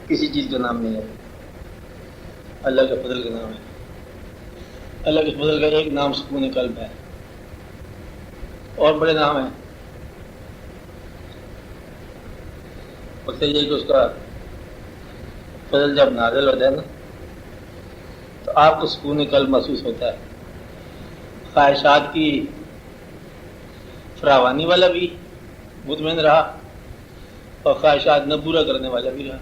کسی چیز کا نام نہیں ہے، اللہ کے فضل کا نام ہے۔ اللہ کے فضل کا ایک نام سکون قلب ہے، اور بڑے نام ہیں۔ وقت یہ کہ اس کا فضل جب نازل ہوتا ہے نا تو آپ کو سکون قلب محسوس ہوتا ہے، خواہشات کی فراوانی والا بھی مطمئن رہا اور خواہشات نہ پورا کرنے والا بھی رہا۔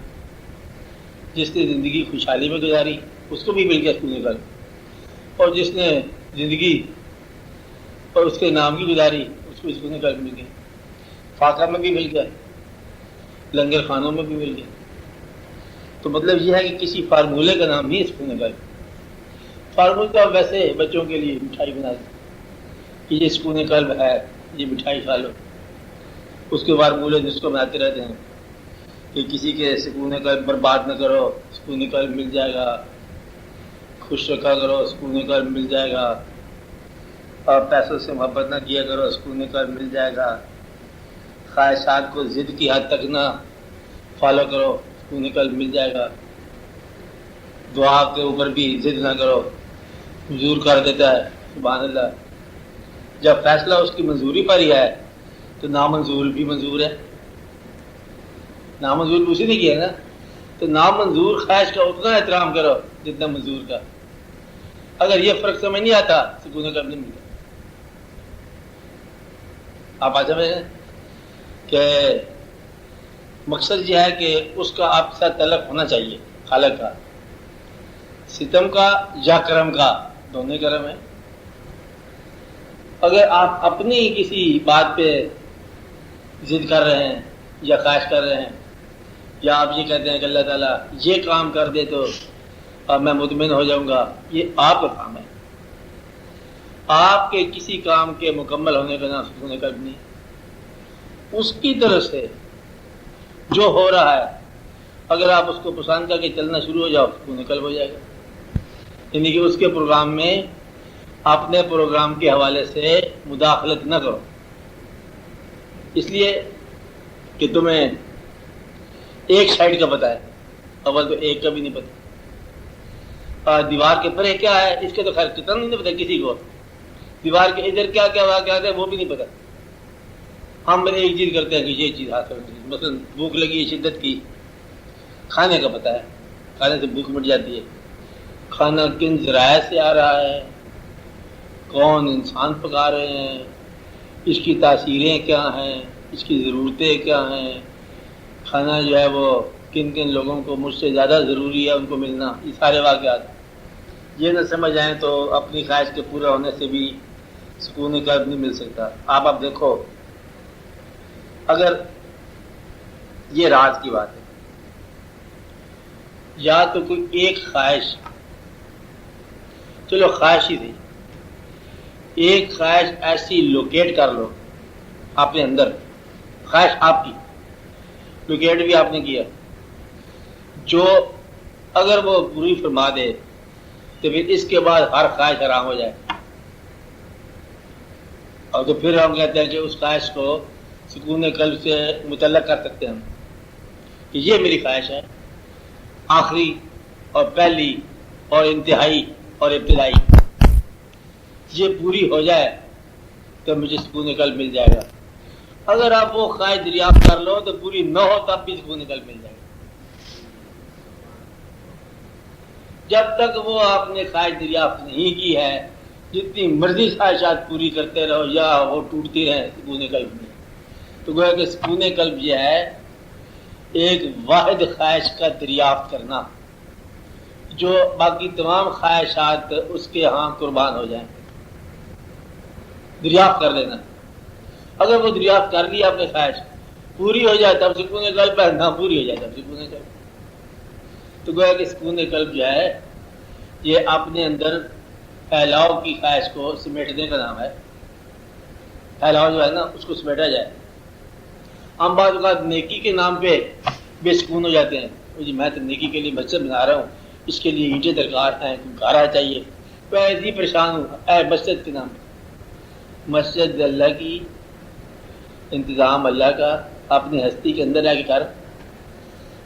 جس نے زندگی خوشحالی میں گزاری اس کو بھی مل گیا سکون قلب، اور جس نے زندگی اور اس کے نام کی گزاری اس کو سکون قلب مل گیا، فاقہ میں بھی مل گیا، لنگر خانوں میں بھی مل گیا۔ تو مطلب یہ ہے کہ کسی فارمولے کا نام نہیں سکون قلب۔ فارمولہ ویسے بچوں کے لیے مٹھائی بنا دیں کہ یہ سکون قلب ہے، یہ مٹھائی کھا لو، اس کے فارمولے جس کو بناتے رہتے ہیں کہ کسی کے سکون قلب برباد نہ کرو، سکون قلب مل جائے گا، خوش رکھا کرو، سکون قلب مل جائے گا، اور پیسوں سے محبت نہ کیا کرو، سکون قلب مل جائے گا، خواہشات کو ضد کی حد تک نہ فالو کرو، سکون قلب مل جائے گا، دعا کے اوپر بھی ضد نہ کرو، منظور کر دیتا ہے، سبحان اللہ۔ جب فیصلہ اس کی منظوری پر ہی ہے تو نامنظور بھی منظور ہے، نامنظور بھی اسی نے کیا نا، تو نامنظور خواہش کا اتنا احترام کرو جتنا منظور کا۔ اگر یہ فرق سمجھ نہیں آتا سکون قلب نہیں ملتا۔ آپ آ سمجھیں کہ مقصد یہ ہے کہ اس کا آپ کے ساتھ تعلق ہونا چاہیے، خالق کا، ستم کا یا کرم کا، دونوں کرم ہے۔ اگر آپ اپنی کسی بات پہ ضد کر رہے ہیں یا خواہش کر رہے ہیں، یا آپ یہ کہتے ہیں کہ اللہ تعالیٰ یہ کام کر دے تو اب میں مطمئن ہو جاؤں گا، یہ آپ کا کام ہے۔ آپ کے کسی کام کے مکمل ہونے کا نام سکون قلب نہیں۔ اس کی طرف سے جو ہو رہا ہے اگر آپ اس کو پسند کر کے چلنا شروع ہو جاؤ سکون قلب ہو جائے گا۔ یعنی کہ اس کے پروگرام میں اپنے پروگرام کے حوالے سے مداخلت نہ کرو، اس لیے کہ تمہیں ایک سائڈ کا پتہ ہے، اول تو ایک کا بھی نہیں پتہ۔ دیوار کے پرے کیا ہے اس کے تو خیر کتنا نہیں پتہ کسی کو، دیوار کے ادھر کیا کیا واقعات ہے وہ بھی نہیں پتہ۔ ہم ایک چیز کرتے ہیں کہ یہ چیز حاصل ہوتی ہے، مثلا بھوک لگی ہے شدت کی، کھانے کا پتہ ہے، کھانے سے بھوک مٹ جاتی ہے، کھانا کن ذرائع سے آ رہا ہے، کون انسان پکا رہے ہیں، اس کی تاثیریں کیا ہیں، اس کی ضرورتیں کیا ہیں، کھانا جو ہے وہ کن کن لوگوں کو مجھ سے زیادہ ضروری ہے ان کو ملنا، یہ سارے واقعات یہ نہ سمجھ آئیں تو اپنی خواہش کے پورا ہونے سے بھی سکون قلب نہیں مل سکتا۔ آپ دیکھو، اگر یہ راز کی بات ہے، یا تو کوئی ایک خواہش، چلو خواہش ہی تھی، ایک خواہش ایسی لوکیٹ کر لو اپنے اندر، خواہش آپ کی لوکیٹ بھی آپ نے کیا، جو اگر وہ پوری فرما دے تو پھر اس کے بعد ہر خواہش حرام ہو جائے، اور تو پھر ہم کہتے ہیں کہ اس خواہش کو سکون قلب سے متعلق کر سکتے ہیں ہم کہ یہ میری خواہش ہے، آخری اور پہلی اور انتہائی اور ابتدائی، یہ پوری ہو جائے تو مجھے سکون قلب مل جائے گا۔ اگر آپ وہ خواہش دریافت کر لو تو پوری نہ ہو تب بھی سکون قلب مل جائے گا۔ جب تک وہ آپ نے خواہش دریافت نہیں کی ہے، جتنی مرضی خواہشات پوری کرتے رہو یا وہ ٹوٹتی رہیں، سکون قلب نہیں۔ تو گویا کہ سکون قلب یہ ہے ایک واحد خواہش کا دریافت کرنا، جو باقی تمام خواہشات اس کے ہاں قربان ہو جائیں، دریافت کر لینا۔ اگر وہ دریافت کر لی آپ نے خواہش، پوری ہو جائے تب سکون قلب ہے، نہ پوری ہو جائے تب سکون قلب۔ تو گویا کہ سکون قلب جو ہے یہ اپنے اندر پھیلاؤ کی خواہش کو سمیٹنے کا نام ہے۔ پھیلاؤ جو ہے نا اس کو سمیٹا جائے۔ ہم بعض اوقات نیکی کے نام پہ بے سکون ہو جاتے ہیں، جی میں تو نیکی کے لیے مسجد بنا رہا ہوں، اس کے لیے اینٹیں درکار ہیں، گارا چاہیے، تو ایسے ہی پریشان ہوں، اے مسجد کے نام پہ۔ مسجد اللہ کی، انتظام اللہ کا، اپنی ہستی کے اندر رہ کے کر،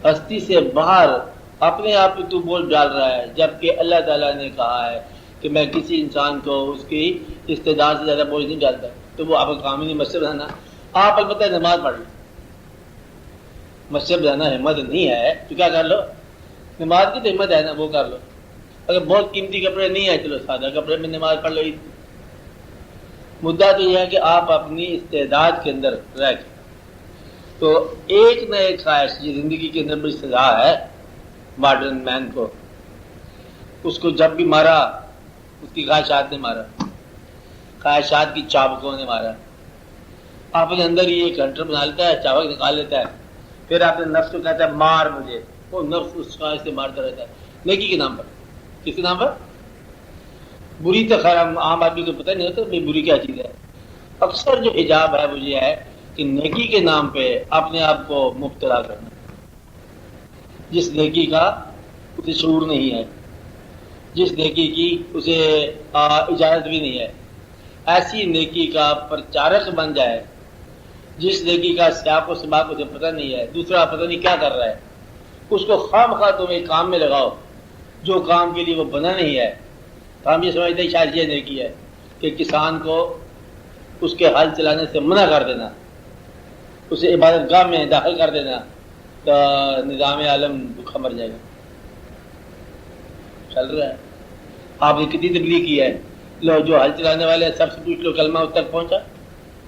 ہستی سے باہر اپنے آپ تو بول ڈال رہا ہے، جبکہ اللہ تعالیٰ نے کہا ہے کہ میں کسی انسان کو اس کی استعداد سے زیادہ بوجھ نہیں ڈالتا. تو وہ آپ کا کام ہی نہیں مسجد بنانا. آپ البتہ نماز پڑھ لو، مسجد جانا ہمت نہیں ہے تو کیا کر لو، نماز کی تو ہمت ہے نا وہ کر لو. اگر بہت قیمتی کپڑے نہیں ہیں چلو سادہ کپڑے میں نماز پڑھ لو. مدعا تو یہ ہے کہ آپ اپنی استعداد کے اندر رہ کے تو ایک نہ ایک خواہش یہ زندگی کے اندر بڑی سزا ہے ماڈرن مین کو. اس کو جب بھی مارا اس کی خواہشات نے مارا، خواہشات کی چابکوں نے مارا. آپ اپنے اندر ہی ایک ہنٹر بنا لیتا ہے، چابک نکال لیتا ہے، پھر آپ نے نفس کو کہتا ہے مار مجھے، وہ نفس اس خواہش سے مارتا رہتا ہے نیکی کے نام پر. کس کے نام پر؟ بری تو خیر عام آدمی کو پتہ نہیں ہوتا بھائی بری کیا چیز ہے. اکثر جو حجاب ہے وہ یہ ہے کہ نیکی کے نام پہ اپنے آپ کو مبتلا کرنا، جس نیکی کا اسے شعور نہیں ہے، جس نیکی کی اسے اجازت بھی نہیں ہے، ایسی نیکی کا پرچارک بن جائے جس نیکی کا سیاق و سباق اسے پتہ نہیں ہے، دوسرا پتہ نہیں کیا کر رہا ہے، اس کو خواہ تم ایک کام میں لگاؤ جو کام کے لیے وہ بنا نہیں ہے. تو ہم یہ سمجھتے ہیں شاید یہ نیکی ہے کہ کسان کو اس کے ہل چلانے سے منع کر دینا، اسے عبادت گاہ میں داخل کر دینا تو نظام عالم بھوکا مر جائے گا. چل رہا ہے. آپ نے کتنی تبلیغ کی ہے، لو جو ہل چلانے والے ہیں سب سے پوچھ لو کلمہ اس تک پہنچا.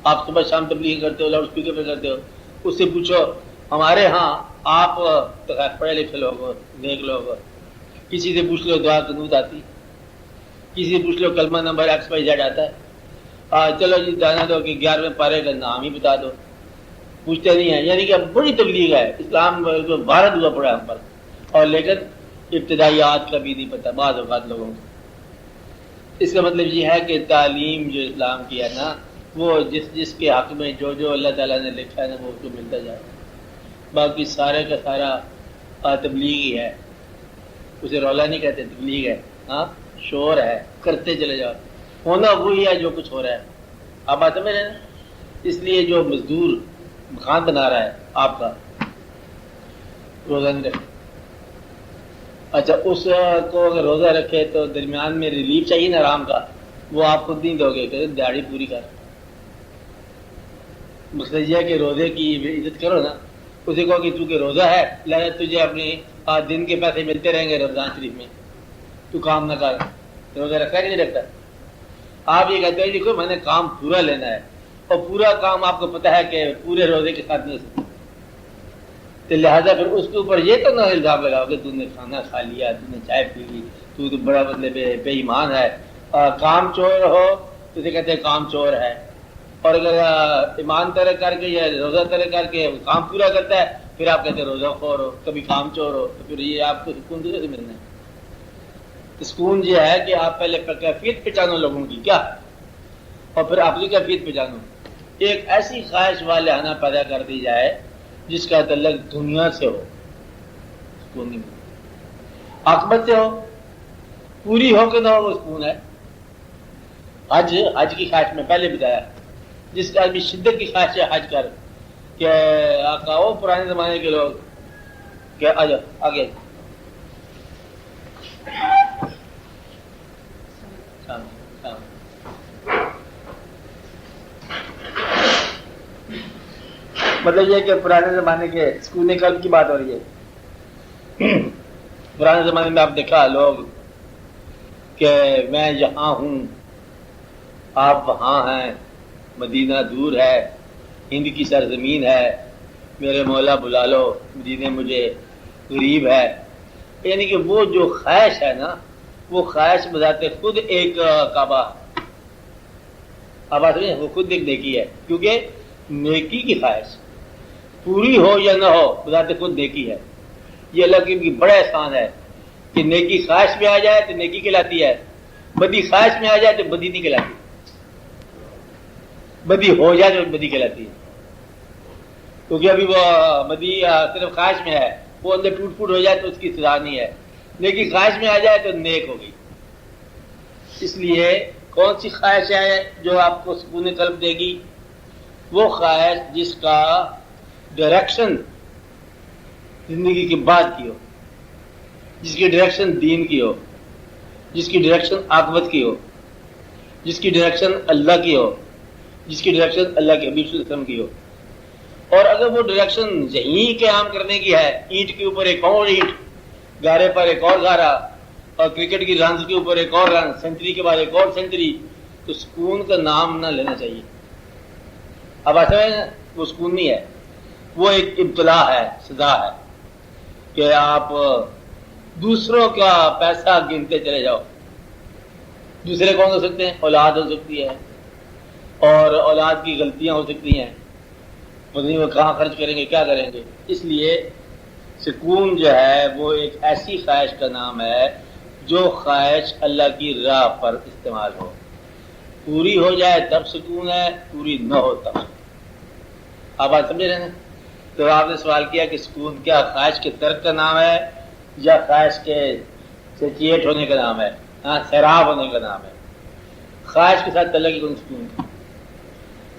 آپ صبح شام تبلیغ کرتے ہو، لاؤڈ اسپیکر پہ کرتے ہو، اس سے پوچھو ہمارے ہاں آپ پڑھے لکھے لوگ ہو، نیک لوگ ہو، کسی سے پوچھ لو دعا قنوت آتی، کسی سے پوچھ لو کلمہ نمبر XYZ آتا ہے. چلو جی جانا دو کہ 11ویں پارے کا نام ہی بتا دو، پوچھتے نہیں ہیں. یعنی کہ بڑی تبلیغ ہے، اسلام بھارت ہوا پڑا ہم پر، اور لیکن ابتدائیات کا بھی نہیں پتہ بعض اوقات لوگوں کو. اس کا مطلب یہ ہے کہ تعلیم جو اسلام کی ہے نا وہ جس کے حق میں جو اللہ تعالیٰ نے لکھا ہے نا وہ اس کو ملتا جائے. باقی سارے کا سارا تبلیغ ہی ہے، اسے رولا نہیں کہتے، تبلیغ ہے. ہاں شور ہے، کرتے چلے جاؤ، ہونا وہی ہے جو کچھ ہو رہا ہے. آپ بات سمجھ رہے ہیں. اس لیے جو مزدور مکان بنا رہا ہے آپ کا روزہ نہیں رکھے، اچھا اس کو اگر روزہ رکھے تو درمیان میں ریلیف چاہیے نا آرام کا، وہ آپ خود نہیں دو گے کہ دیہڑی پوری کر. مقصد یہ ہے کہ روزے کی عزت کرو نا. اسے کہو کہ تو کہ روزہ ہے لہذا تجھے اپنے دن کے پیسے ملتے رہیں گے رمضان شریف میں، تو کام نہ کر. روزہ رکھا کہ نہیں رکھتا؟ آپ یہ کہتے ہیں دیکھو میں نے کام پورا لینا ہے، اور پورا کام آپ کو پتہ ہے کہ پورے روزے کے ساتھ نہیں ہو سکتا، تو لہٰذا پھر اس کے اوپر یہ تو نہ الزام لگاؤ کہ تو نے کھانا کھا لیا، تو نے چائے پی لی، تو بڑا مطلب بے ایمان ہے. کام چور ہو تو اسے کہتے ہیں کام چور ہے، اور اگر ایمان ترک کر کے یا روزہ ترک کر کے کام پورا کرتا ہے پھر آپ کہتے ہیں روزہ خور ہو، کبھی کام چور ہو. تو پھر یہ آپ کو سکون کیسے ملنا ہے؟ سکون یہ ہے کہ آپ پہلے کیفیت پہچانو لوگوں کی کیا، اور پھر اپنی کیفیت پہچانو. ایک ایسی خواہش والہانہ پیدا کر دی جائے جس کا تعلق دنیا سے ہو، سکون نہیں ملتا. عاقبت سے ہو، پوری ہو کہ نہ ہو وہ سکون ہے. حج کی خواہش میں پہلے بتایا، جس کا آدمی شدت کی خواہش ہے حج کر کہ آقا وہ پرانے زمانے کے لوگ کہ آ جاؤ آگے مطلب یہ کہ پرانے زمانے کے سکون قلب کی بات ہو رہی ہے. پرانے زمانے میں آپ دیکھا لوگ کہ میں یہاں ہوں آپ وہاں ہیں، مدینہ دور ہے، ہند کی سرزمین ہے، میرے مولا بلا لو، مدینے مجھے غریب ہے. یعنی کہ وہ جو خواہش ہے نا وہ خواہش بذات خود ایک کعبہ، آباد میں وہ خود ایک نیکی ہے، کیونکہ نیکی کی خواہش پوری ہو یا نہ ہو بذات خود نیکی ہے. یہ اللہ کی بڑا احسان ہے کہ نیکی خواہش میں آ جائے تو نیکی کہلاتی ہے، بدی خواہش میں آ جائے تو بدی نہیں کہلاتی، بدی ہو جائے تو بدی کہلاتی ہے. کیونکہ ابھی وہ بدی صرف خواہش میں ہے، وہ اندر ٹوٹ پھوٹ ہو جائے تو اس کی سزا نہیں ہے. نیکی خواہش میں آ جائے تو نیک ہوگی. اس لیے کون سی خواہش ہے جو آپ کو سکون قلب دے گی؟ وہ خواہش جس کا ڈائریکشن زندگی کی بات کی ہو، جس کی ڈائریکشن دین کی ہو، جس کی ڈائریکشن عاقبت کی ہو، جس کی ڈائریکشن اللہ کی ہو، جس کی ڈائریکشن اللہ کے حبیب صلی اللہ علیہ وسلم کی ہو۔ اور اگر وہ ڈائریکشن یہیں قیام کرنے کی ہے، اینٹ کے اوپر ایک اور اینٹ، گارے پر ایک اور گارا، اور کرکٹ کی رنز کے اوپر ایک اور رن، سینچری کے بعد ایک اور سینچری، تو سکون کا نام نہ لینا چاہیے۔ اب ایسا ہے، وہ سکون نہیں ہے، وہ ایک ابتلا ہے، سزا ہے کہ آپ دوسروں کا پیسہ گنتے چلے جاؤ۔ دوسرے کون ہو سکتے ہیں؟ اولاد ہو سکتی ہے، اور اولاد کی غلطیاں ہو سکتی ہیں، پتہ نہیں وہ کہاں خرچ کریں گے، کیا کریں گے۔ اس لیے سکون جو ہے وہ ایک ایسی خواہش کا نام ہے جو خواہش اللہ کی راہ پر استعمال ہو، پوری ہو جائے تب سکون ہے، پوری نہ ہو تب سکون۔ آپ بات سمجھ رہے ہیں؟ تو آپ نے سوال کیا کہ سکون کیا خواہش کے ترک کا نام ہے یا خواہش کے سچیٹ ہونے کا نام ہے، سیراب ہونے کا نام ہے؟ خواہش کے ساتھ تعلق کون سکون ہے؟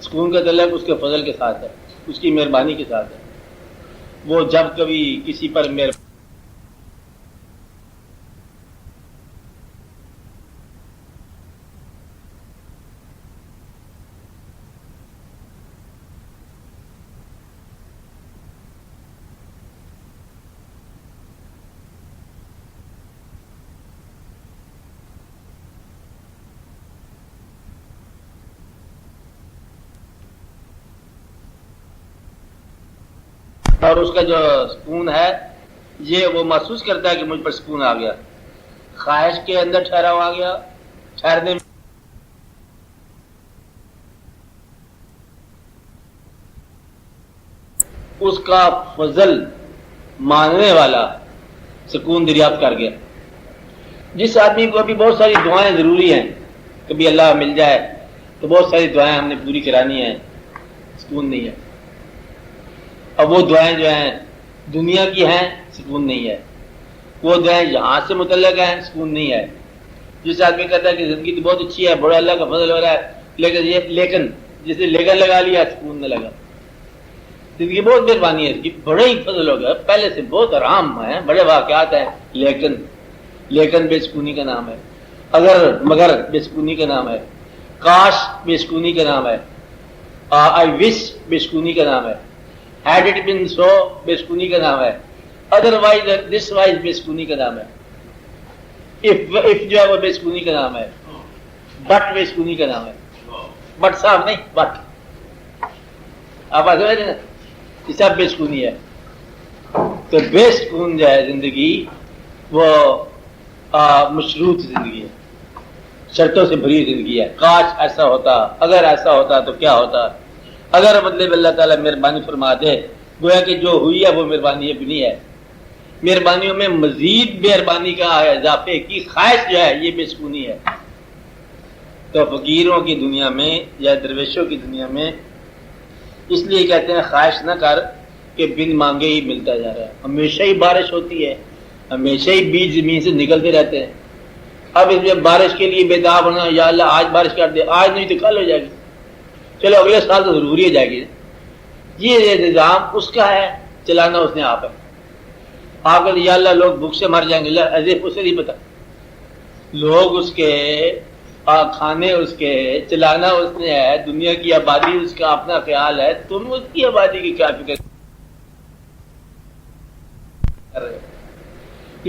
سکون کا تعلق اس کے فضل کے ساتھ ہے، اس کی مہربانی کے ساتھ ہے۔ وہ جب کبھی کسی پر مہربانی اور اس کا جو سکون ہے یہ وہ محسوس کرتا ہے کہ مجھ پر سکون آ گیا، خواہش کے اندر ٹھہرا ہوا گیا، ٹھہرنے میں اس کا فضل ماننے والا سکون دریافت کر گیا۔ جس آدمی کو ابھی بہت ساری دعائیں ضروری ہیں، کبھی اللہ مل جائے تو بہت ساری دعائیں ہم نے پوری کرانی ہیں، سکون نہیں ہے۔ اب وہ دعائیں جو ہیں دنیا کی ہیں، سکون نہیں ہے۔ وہ دعائیں یہاں سے متعلق ہیں، سکون نہیں ہے۔ جس آدمی کہتا ہے کہ زندگی تو بہت اچھی ہے، بڑا اللہ کا فضل ہو رہا ہے، لیکن جسے لیکن لگا لیا سکون نہ لگا۔ زندگی بہت مہربانی ہے، اس کی بڑا ہی فضل ہو گیا، پہلے سے بہت آرام ہے، بڑے واقعات ہیں، لیکن بے سکونی کا نام ہے، مگر بے سکونی کا نام ہے، کاش بے سکونی کا نام ہے، آئی وش بے سکونی کا نام ہے، had it been so بے سکونی کا نام ہے، otherwise this wise بے سکونی کا نام ہے، if جو ہے وہ بے سکونی کا نام ہے، but بے سکونی کا نام ہے، but صاحب نہیں but، آپ آ سمجھ رہے ہیں؟ یہ سب بے سکونی ہے۔ تو بے سکون جو ہے زندگی وہ مشروط زندگی ہے، شرطوں سے بھری زندگی ہے۔ کاش ایسا ہوتا، اگر ایسا ہوتا تو کیا ہوتا، اگر مطلب اللہ تعالیٰ مہربانی فرما دے، گویا کہ جو ہوئی ہے وہ مہربانی اب نہیں ہے، مہربانیوں میں مزید مہربانی کا اضافے کی خواہش جو ہے یہ بے سکونی ہے۔ تو فقیروں کی دنیا میں یا درویشوں کی دنیا میں اس لیے کہتے ہیں خواہش نہ کر کہ بن مانگے ہی ملتا جا رہا ہے، ہمیشہ ہی بارش ہوتی ہے، ہمیشہ ہی بیج زمین سے نکلتے رہتے ہیں۔ اب اس میں بارش کے لیے بیدار ہونا، یا اللہ آج بارش کر دے، آج نہیں تو کل ہو جائے گی، چلو اگلے سال تو ضروری ہو جائے گی۔ یہ نظام اس کا ہے، چلانا اس نے آپ ہے۔ آپ کہ یا اللہ لوگ بھوک سے مر جائیں گے، اسے نہیں پتا، لوگ اس کے کھانے اس کے، چلانا اس نے ہے، دنیا کی آبادی اس کا اپنا خیال ہے، تم اس کی آبادی کی کیا فکر کر رہے ہو؟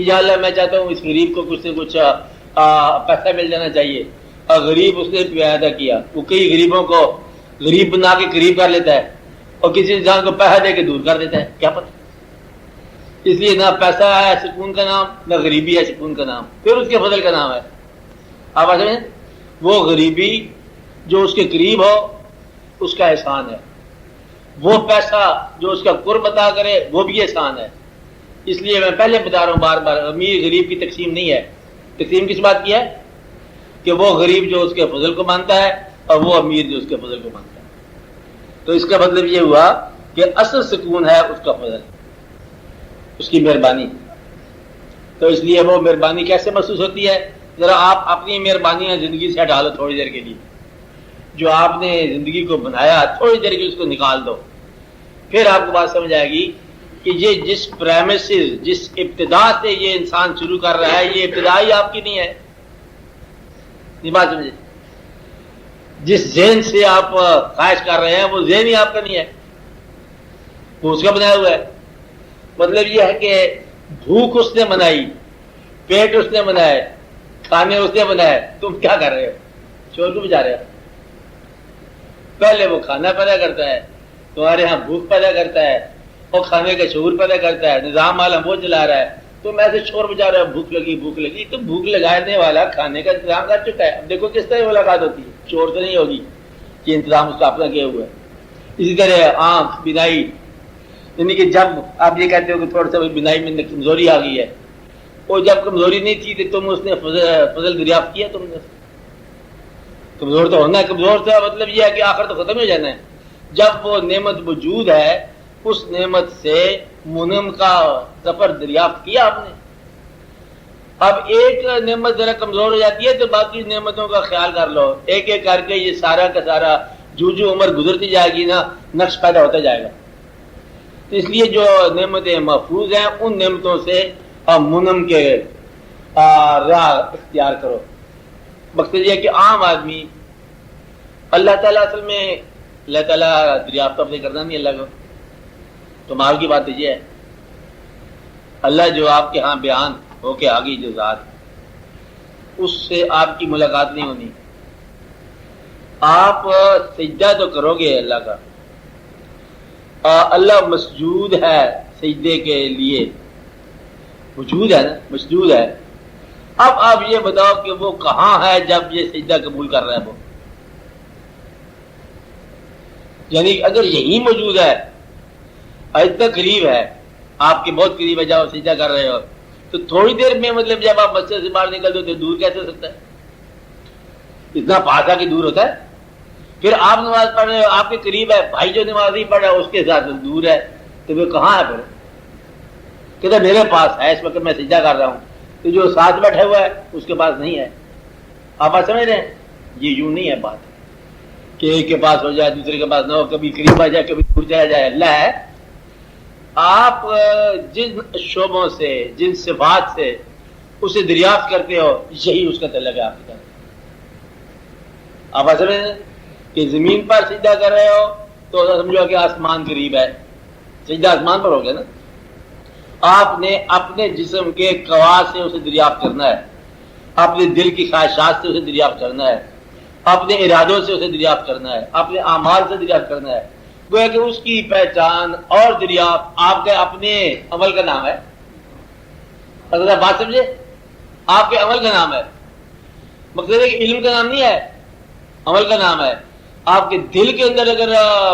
یا اللہ میں چاہتا ہوں اس غریب کو کچھ سے کچھ پیسہ مل جانا چاہیے، اور غریب اس نے پیدا کیا، وہ کئی غریبوں کو غریب بنا کے قریب کر لیتا ہے، اور کسی انسان کو پیسہ دے کے دور کر دیتا ہے، کیا پتہ۔ اس لیے نہ پیسہ ہے سکون کا نام، نہ غریبی ہے سکون کا نام، پھر اس کے فضل کا نام ہے۔ آپ سمجھیں، وہ غریبی جو اس کے قریب ہو اس کا احسان ہے، وہ پیسہ جو اس کا قرب عطا کرے وہ بھی احسان ہے۔ اس لیے میں پہلے بتا رہا ہوں بار بار، امیر غریب کی تقسیم نہیں ہے، تقسیم کس بات کی ہے؟ کہ وہ غریب جو اس کے فضل کو مانتا ہے اور وہ امیر جو اس کے فضل کو مانتا ہے۔ تو اس کا مطلب یہ ہوا کہ اصل سکون ہے اس کا فضل، اس کی مہربانی۔ تو اس لیے وہ مہربانی کیسے محسوس ہوتی ہے؟ ذرا آپ اپنی مہربانیاں زندگی سے ہٹا لو تھوڑی دیر کے لیے، جو آپ نے زندگی کو بنایا تھوڑی دیر کے اس کو نکال دو، پھر آپ کو بات سمجھ آئے گی کہ یہ جس پریمیسز، جس ابتدا سے یہ انسان شروع کر رہا ہے، یہ ابتدا ہی آپ کی نہیں ہے. یہ بات سمجھے؟ جس ذہن سے آپ خواہش کر رہے ہیں وہ ذہن ہی آپ کا نہیں ہے، وہ اس کا بنایا ہوا ہے. مطلب یہ ہے کہ بھوک اس نے بنائی، پیٹ اس نے بنایا، کھانے اس نے بنایا، تم کیا کر رہے ہو؟ شور کیوں بجا رہے ہو؟ پہلے وہ کھانا پیدا کرتا ہے، تمہارے ہاں بھوک پیدا کرتا ہے اور کھانے کا شعور پیدا کرتا ہے، نظام عالم وہ چلا رہا ہے. تم ایسے شور بجا رہے ہو بھوک لگی بھوک لگی. تو بھوک لگانے والا کھانے کا انتظام کر چکا ہے. اب دیکھو کس طرح ملاقات ہوتی ہے، شور تو نہیں ہوگی کہ انتظام اس کا اپنا کیا ہوا ہے. اسی طرح آنکھ، بینائی، یعنی کہ جب آپ یہ کہتے ہو کہ تھوڑا سا بینائی میں کمزوری آ گئی ہے، اور جب کمزوری نہیں تھی تو تم اس نے فضل دریافت کیا، تم نے کمزور تو ہونا ہے. کمزور کا مطلب یہ ہے کہ آخر تو ختم ہو جانا ہے. جب وہ نعمت موجود ہے، اس نعمت سے منعم کا سفر دریافت کیا آپ نے. اب ایک نعمت ذرا کمزور ہو جاتی ہے تو باقی نعمتوں کا خیال کر لو، ایک ایک کر کے یہ سارا کا سارا جو عمر گزرتی جائے گی نا، نقش پیدا ہوتا جائے گا. اس لیے جو نعمتیں محفوظ ہیں ان نعمتوں سے منعم کے راہ اختیار کرو. مقصد یہ ہے کہ عام آدمی اللہ تعالیٰ اصل میں اللہ تعالیٰ دریافت اپنے کرنا نہیں اللہ کو. کمال کی بات یہ ہے، اللہ جو آپ کے ہاں بیان ہو کے آگئی جو ذات، اس سے آپ کی ملاقات نہیں ہونی. آپ سجدہ تو کرو گے اللہ کا، اللہ مسجود ہے سجدے کے لیے، وجود ہے نا، مسجود ہے. اب آپ یہ بتاؤ کہ وہ کہاں ہے جب یہ سجدہ قبول کر رہا ہے وہ؟ یعنی اگر یہی موجود ہے، اتنا قریب ہے، آپ کے بہت قریب ہے، جب آپ سجدہ کر رہے ہو تو تھوڑی دیر میں مطلب جب آپ مسجد سے باہر نکل دو تو دور کیسے ہو سکتا ہے؟ اتنا پاس آ کے دور ہوتا ہے. پھر آپ نماز پڑھ رہے ہو، آپ کے قریب ہے، بھائی جو نماز نہیں پڑھ رہا اس کے ساتھ دور ہے، تو وہ کہاں ہے؟ پھر کہتا میرے پاس ہے، اس وقت میں سجدہ کر رہا ہوں، تو جو ساتھ بیٹھا ہوا ہے اس کے پاس نہیں ہے. آپ بات سمجھ رہے ہیں؟ یہ یوں نہیں ہے بات کہ ایک کے پاس ہو جائے دوسرے کے پاس نہ ہو، کبھی قریب آ جائے کبھی دور چلا جائے. اللہ ہے. آپ جن شعبوں سے، جن صفات سے اسے دریافت کرتے ہو، یہی اس کا تعلق ہے آپ کی طرف. آپ ایسا نہیں کہ زمین پر سجدہ کر رہے ہو تو سمجھو کہ آسمان قریب ہے، سجدہ آسمان پر ہو گیا نا. آپ نے اپنے جسم کے قوا سے اسے دریافت کرنا ہے، اپنے دل کی خواہشات سے اسے دریافت کرنا ہے، اپنے ارادوں سے اسے دریافت کرنا ہے، اپنے اعمال سے دریافت کرنا ہے. گویا کہ اس کی پہچان اور دریافت آپ کے اپنے عمل کا نام ہے. اگر بات سمجھے، آپ کے عمل کا نام ہے. مقصد ہے کہ علم کا نام نہیں ہے، عمل کا نام ہے. آپ کے دل کے اندر اگر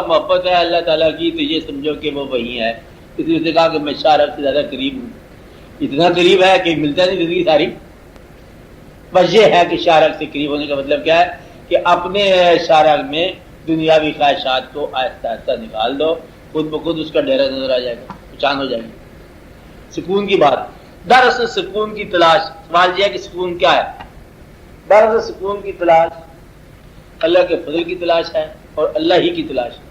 محبت ہے اللہ تعالیٰ کی تو یہ سمجھو کہ وہ وہی ہے. اس لیے نے کہا کہ میں شارق سے زیادہ قریب ہوں. اتنا قریب ہے کہ ملتا نہیں زندگی ساری. بس یہ ہے کہ شارق سے قریب ہونے کا مطلب کیا ہے کہ اپنے شارق میں دنیاوی خواہشات کو آہستہ آہستہ نکال دو، خود بخود اس کا ڈیرا نظر آ جائے گا، پہچان ہو جائے گی. سکون کی بات، دراصل سکون کی تلاش، سوال یہ ہے کہ سکون کیا ہے؟ دراصل سکون کی تلاش اللہ کے فضل کی تلاش ہے اور اللہ ہی کی تلاش ہے.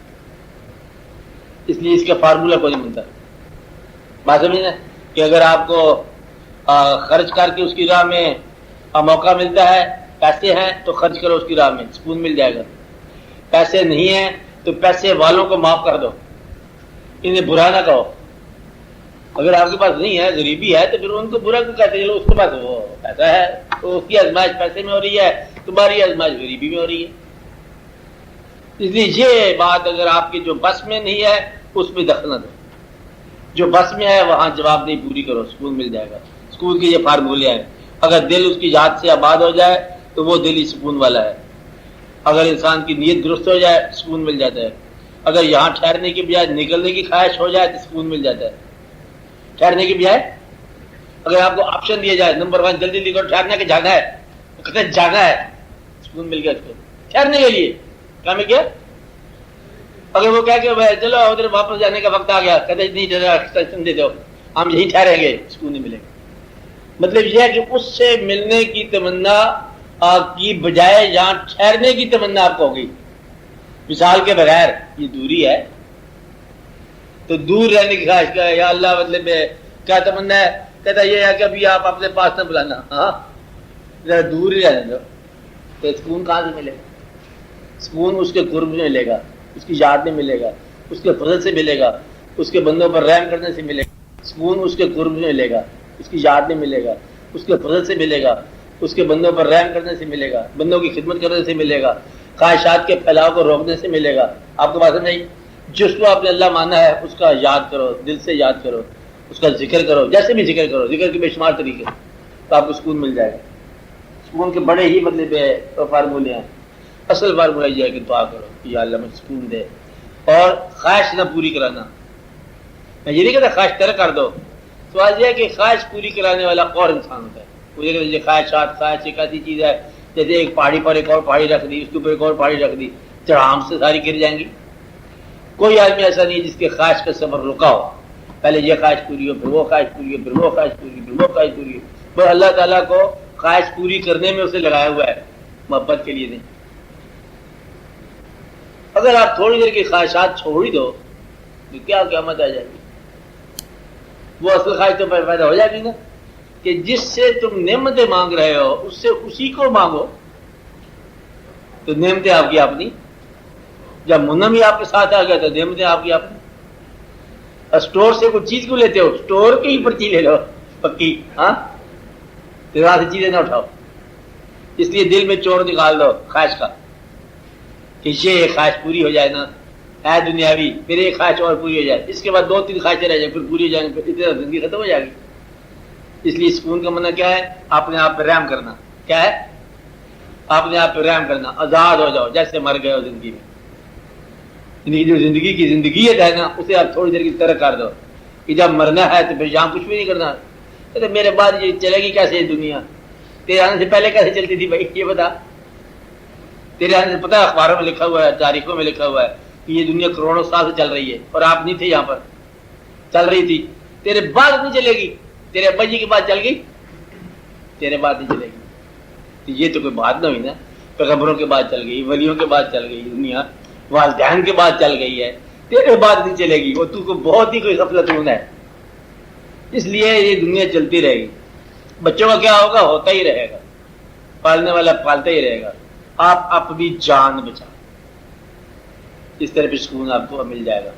اس لیے اس کا فارمولہ کوئی نہیں ملتا. بات سمجھنا کہ اگر آپ کو خرچ کر کے اس کی راہ میں موقع ملتا ہے، پیسے ہیں تو خرچ کرو اس کی راہ میں، سکون مل جائے گا. پیسے نہیں ہیں تو پیسے والوں کو معاف کر دو، انہیں برا نہ کہو. اگر آپ کے پاس نہیں ہے، غریبی ہے، تو پھر ان کو برا کیوں کہتے ہیں؟ اس کے پاس وہ پیسہ ہے تو اس کی آزمائش پیسے میں ہو رہی ہے، تمہاری آزمائش غریبی میں ہو رہی ہے. اس لیے یہ بات اگر آپ کی جو بس میں نہیں ہے اس میں دخل نہ دو، جو بس میں ہے وہاں جواب نہیں پوری کرو، سکون مل جائے گا. سکون کے یہ فارمولے ہیں. اگر دل اس کی ذات سے آباد ہو جائے تو وہ دل ہی سکون والا ہے. اگر انسان کی نیت درست ہو جائے سکون مل جاتا ہے. اگر یہاں ٹھہرنے کی بجائے نکلنے کی خواہش ہو جائے تو سکون مل جاتا ہے. ٹھہرنے کی بجائے اگر آپ کو آپشن دیا جائے نمبر 1 جلدی لکھو ٹھہرنا کہ جانا ہے، تو کہتے ہیں جانا ہے، سکون مل گیا اس کو ٹھہرنے کے لیے. کام ہے کیا؟ اگر وہ کہہ کہ چلو ادھر واپس جانے کا وقت آ گیا، کہتے ہیں نہیں ایکسٹینشن دے دو، ہم یہیں ٹھہریں گے، سکون نہیں ملے گا. مطلب یہ ہے کہ اس سے ملنے کی تمنا کی بجائے یہاں ٹھہرنے کی تمنا آپ کو ہوگی. مثال کے بغیر یہ دوری ہے، تو دور رہنے کی خواہش کا ہے یا اللہ مطلب میں کیا تمنا ہے؟ کہتا یہ ہے کہ ابھی آپ اپنے پاس نہ بلانا، ہاں ذرا دور ہی رہنے دو. تو سکون کہاں سے ملے گا؟ سکون اس کے قرب میں ملے گا، اس کی یاد میں ملے گا، اس کے فضل سے ملے گا، اس کے بندوں پر رحم کرنے سے ملے گا. سکون اس کے قرب میں ملے گا، اس کی یاد میں ملے گا، اس کے فضل سے ملے گا، اس کے بندوں پر رحم کرنے سے ملے گا، بندوں کی خدمت کرنے سے ملے گا، خواہشات کے پھیلاؤ کو روکنے سے ملے گا. آپ کو بات نہیں؟ جس کو آپ نے اللہ مانا ہے اس کا یاد کرو، دل سے یاد کرو، اس کا ذکر کرو، جیسے بھی ذکر کرو، ذکر کے بے شمار طریقے، تو آپ کو سکون مل جائے گا. سکون کے بڑے ہی مطلب فارمولے ہیں. اصل فارمولہ یہ ہے کہ دعا کرو کہ یا اللہ مجھے سکون دے، اور خواہش نہ پوری کرانا. میں یہ نہیں کہتا خواہش ترک کر دو، سوال یہ ہے کہ خواہش پوری کرانے والا اور انسان ہوتا ہے. مجھے خواہشات، خواہش ایک ایسی چیز ہے جیسے ایک پہاڑی پر ایک اور پہاڑی رکھ دی، اس کے اوپر ایک اور پہاڑی رکھ دی، چڑھام سے ساری گر جائیں گی. کوئی آدمی ایسا نہیں جس کے خواہش کا سفر رکا ہو، پہلے یہ خواہش پوری ہو، پھر وہ خواہش پوری ہو، پھر وہ خواہش پوری ہو، پھر وہ خواہش پوری ہو. بس اللہ تعالیٰ کو خواہش پوری کرنے میں اسے لگایا ہوا ہے، محبت کے لیے نہیں. اگر آپ تھوڑی دیر کی خواہشات چھوڑ ہی دو تو کیا قیامت آ جائے گی. وہ اصل خواہش تو پیدا ہو جائے گی نا کہ جس سے تم نعمتیں مانگ رہے ہو اس سے اسی کو مانگو، تو نعمتیں آپ کی اپنی. جب منم ہی آپ کے ساتھ آ گیا تو نعمتیں آپ کی اپنی. اسٹور سے کوئی چیز کو لیتے ہو، اسٹور کی ہی پرچی لے لو پکی، ہاں تو وہاں سے چیزیں نہ اٹھاؤ. اس لیے دل میں چور نکال دو خواہش کا کہ یہ خواہش پوری ہو جائے نا ہے دنیاوی، پھر ایک خواہش اور پوری ہو جائے، اس کے بعد 2-3 خواہشیں رہ جائیں، پھر پوری ہو جائیں، پھر اتنا زندگی ختم ہو جائے گی. اس لیے سکون کا معنی کیا ہے؟ اپنے آپ پہ رحم کرنا. کیا ہے؟ اپنے آپ پہ رحم کرنا. آزاد ہو جاؤ جیسے مر گئے ہو زندگی میں. جو زندگی کی زندگیت ہے نا اسے آپ تھوڑی دیر کی طرح کر دو کہ جب مرنا ہے تو پھر یہاں کچھ بھی نہیں کرنا. تو میرے بعد یہ چلے گی کیسے یہ دنیا؟ تیرے آنے سے پہلے کیسے چلتی تھی بھائی یہ بتا. تیرے آنے سے پتا اخباروں میں لکھا ہوا ہے، تاریخوں میں لکھا ہوا ہے کہ یہ دنیا کروڑوں سال سے چل رہی ہے اور آپ نہیں تھے یہاں پر، چل رہی تھی. تیرے بعد نہیں چلے گی، تیرے ابا جی کے بعد چل گئی، تیرے بعد نہیں چلے گی. تو یہ تو کوئی بات نہ ہوئی نا. پیغمبروں کے بعد چل گئی، ولیوں کے بعد چل گئی دنیا، والدین کے بعد چل گئی ہے، تیرے بعد نہیں چلے گی. وہ تو کو بہت ہی کوئی غفلت ہونا ہے. اس لیے یہ دنیا چلتی رہے گی. بچوں کا کیا ہوگا؟ ہوتا ہی رہے گا، پالنے والا پالتا ہی رہے گا. آپ اپنی جان بچا، اس طرح پہ سکون آپ کو مل جائے گا.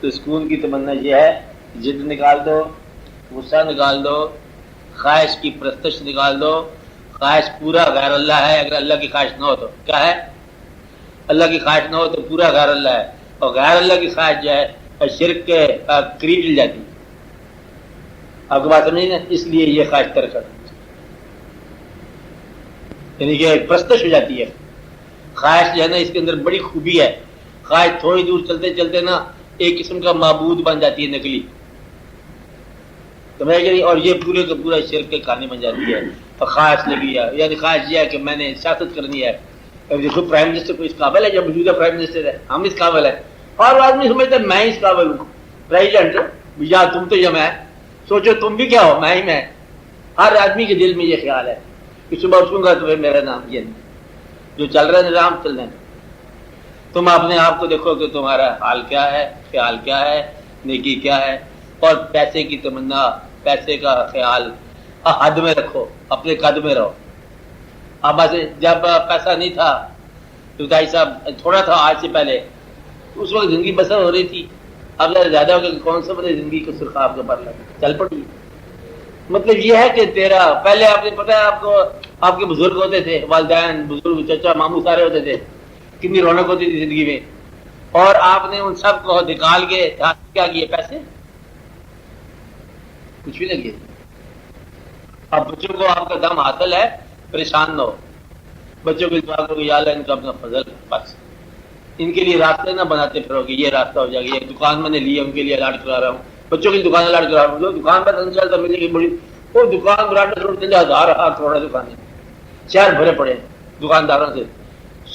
تو سکون کی تمنا یہ ہے، جد نکال دو، غصہ نکال دو، خواہش کی پرستش نکال دو. خواہش پورا غیر اللہ ہے. اگر اللہ کی خواہش نہ ہو تو کیا ہے؟ اللہ کی خواہش نہ ہو تو پورا غیر اللہ ہے. اور غیر اللہ کی خواہش جو ہے شرک کے قریب مل جاتی ہے. آپ کو بات سمجھ نا؟ اس لیے یہ خواہش ترک کر، یعنی کہ پرستش ہو جاتی ہے. خواہش جو ہے نا اس کے اندر بڑی خوبی ہے. خواہش تھوڑی دور چلتے چلتے نا ایک قسم کا معبود بن جاتی ہے، نکلی. سمجھ گئی؟ اور یہ پورے کا پورا شرک کے کھانے بن جاتی ہے. اور خواہش لگی ہے، یعنی خواہش یہ ہے کہ میں نے سیاست کرنی ہے. دیکھو پرائم منسٹر کو اس قابل ہے، جب موجودہ پرائم منسٹر ہے ہم اس قابل ہے. اور آدمی سمجھتا ہے میں اس قابل ہوں پریزیڈنٹ، یا تم تو یا میں. سوچو تم بھی کیا ہو، میں ہی میں. ہر آدمی کے دل میں یہ خیال ہے کہ صبح اٹھوں گا تو میرا نام یہ نہیں. جو چل رہا ہے نظام چل رہا ہے. تم اپنے آپ کو دیکھو کہ تمہارا حال کیا ہے، خیال کیا ہے، نیکی کیا ہے. اور پیسے کی تمنا، پیسے کا خیال حد میں رکھو، اپنے قد میں رہو. اب جب پیسہ نہیں تھا تو بھائی صاحب تھوڑا تھا آج سے پہلے، اس وقت زندگی بسر ہو رہی تھی. اب زیادہ ہو گیا کہ کون سا بڑے زندگی کو سرخ آپ کے پر لگا چل پڑی. مطلب یہ ہے کہ تیرا پہلے آپ نے پتا ہے آپ کو، آپ کے بزرگ ہوتے تھے، والدین بزرگ چچا ماموں سارے ہوتے تھے، کتنی رونق ہوتی تھی زندگی میں. اور آپ نے ان سب کو نکال کے کیا کیے؟ پیسے کچھ بھی نہیں کیے. اب بچوں کو آپ کا دم حاصل ہے، پریشان نہ ہو. بچوں کو دعا کرو یا اللہ ان کا اپنا فضل، بس ان کے لیے راستے نہ بناتے پھرو کہ یہ راستہ ہو جائے گا. یہ دکان میں نے لی ان کے لیے الاٹ کرا رہا ہوں، بچوں کی دکان الاٹ کرا رہا ہوں. جو دکان پر انشاءاللہ ملے گی بڑی، وہ دکان براٹے چھوڑتے 1000 کروڑ دکانیں، شہر بھرے پڑے ہیں دکانداروں سے.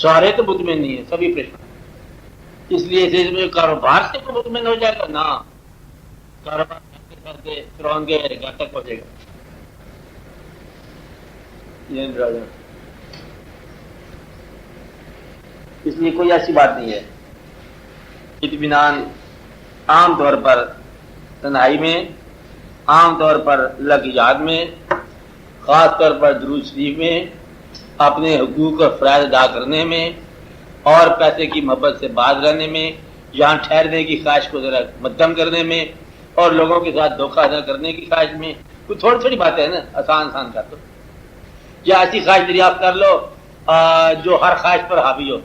سارے تو مطمئن نہیں ہیں، سبھی پریشان. اس لیے کاروبار سے تو مطمئن ہو جائے گا نا، کاروبار کرتے کرتے فرعون کے گھر تک پہنچے گا. اس لیے کوئی ایسی بات نہیں ہے. اطمینان عام طور پر تنہائی میں، عام طور پر اللہ کی یاد میں، خاص طور پر درود شریف میں، اپنے حقوق اور فرائض ادا کرنے میں، اور پیسے کی محبت سے باز رہنے میں، یہاں ٹھہرنے کی خواہش کو ذرا مدھم کرنے میں، اور لوگوں کے ساتھ دھوکہ نہ کرنے کی خواہش میں. کوئی تھوڑی تھوڑی باتیں ہیں نا، آسان کر دو، یا ایسی خواہش دریافت کر لو جو ہر خواہش پر حاوی ہو،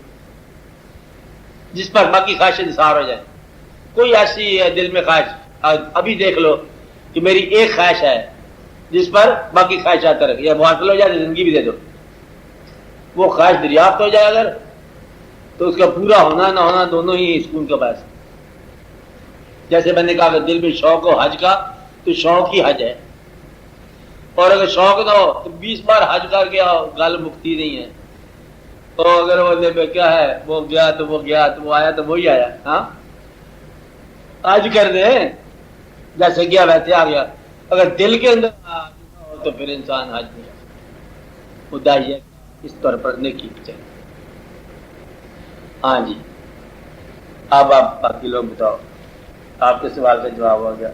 جس پر باقی خواہشیں نثار ہو جائیں. کوئی ایسی دل میں خواہش ابھی دیکھ لو کہ میری ایک خواہش ہے جس پر باقی خواہشات رکھ، یا معطل ہو جائے زندگی بھی دے دو، وہ خواہش دریافت ہو جائے اگر، تو اس کا پورا ہونا نہ ہونا دونوں ہی سکون کا باعث ہے. جیسے میں نے کہا کہ دل میں شوق ہو حج کا تو شوق ہی حج ہے، اور اگر شوق نہ ہو تو 20 بار حج کر کے گل مکتی نہیں ہے. تو اگر وہ دل میں کیا ہے، وہ گیا تو وہ گیا، تو وہ آیا تو وہی آیا. ہاں حج کر دیں، جیسے گیا ویسے آ گیا. اگر دل کے اندر ہو تو پھر انسان حج نہیں آ سکتا. خدا یہ اس طور پر نیکی چاہیے. ہاں جی، اب آپ باقی لوگ بتاؤ، آپ کے سوال کا جواب ہو گیا.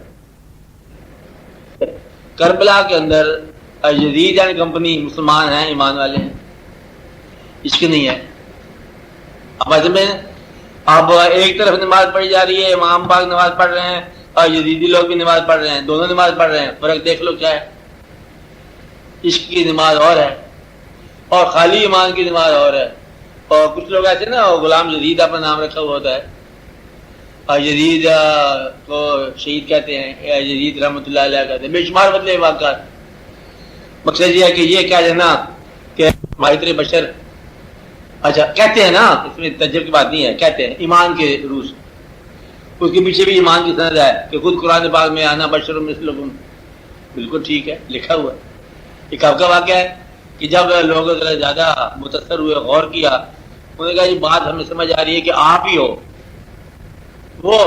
کربلا کے اندر یزید اینڈ کمپنی مسلمان ہیں، ایمان والے ہیں، عشق نہیں ہے. اب ایک طرف نماز پڑھی جا رہی ہے، امام پاک نماز پڑھ رہے ہیں اور یزیدی لوگ بھی نماز پڑھ رہے ہیں، دونوں نماز پڑھ رہے ہیں. فرق دیکھ لو کیا ہے. عشق کی نماز اور ہے اور خالی ایمان کی نماز اور ہے. اور کچھ لوگ ایسے نا غلام یزید اپنا نام رکھا ہوا ہوتا ہے، اور یزید کو شہید کہتے ہیں، یزید رحمۃ اللہ علیہ کہتے ہیں. بے شمار بدلے واقعات. مقصد یہ ہے کہ یہ کیا جانا کہ معاشرے بشر، اچھا کہتے ہیں نا، اس میں تجربے کی بات نہیں ہے، کہتے ہیں ایمان کے روح سے. اس کے پیچھے بھی ایمان کی سند ہے کہ خود قرآن پاک میں آنا بشر مثلکم، بالکل ٹھیک ہے، لکھا ہوا ہے. یہ کب کا واقعہ ہے کہ جب لوگ ذرا زیادہ متاثر ہوئے، غور کیا، انہوں نے کہا یہ بات ہمیں سمجھ آ رہی ہے کہ آپ ہی ہو وہ.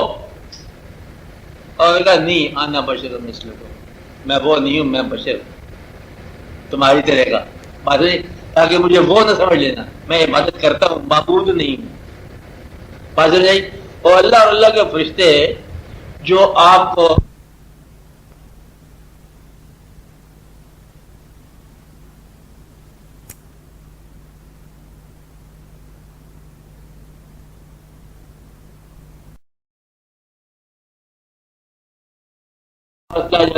اور کہا نہیں، آنا بشر مثلکم، میں وہ نہیں ہوں، میں بشر تمہاری طرح کا. بات نہیں، تاکہ مجھے وہ نہ سمجھ لینا، میں عبادت کرتا ہوں، معبود نہیں ہوں. بات نہیں. اور اللہ کے فرشتے جو آپ کو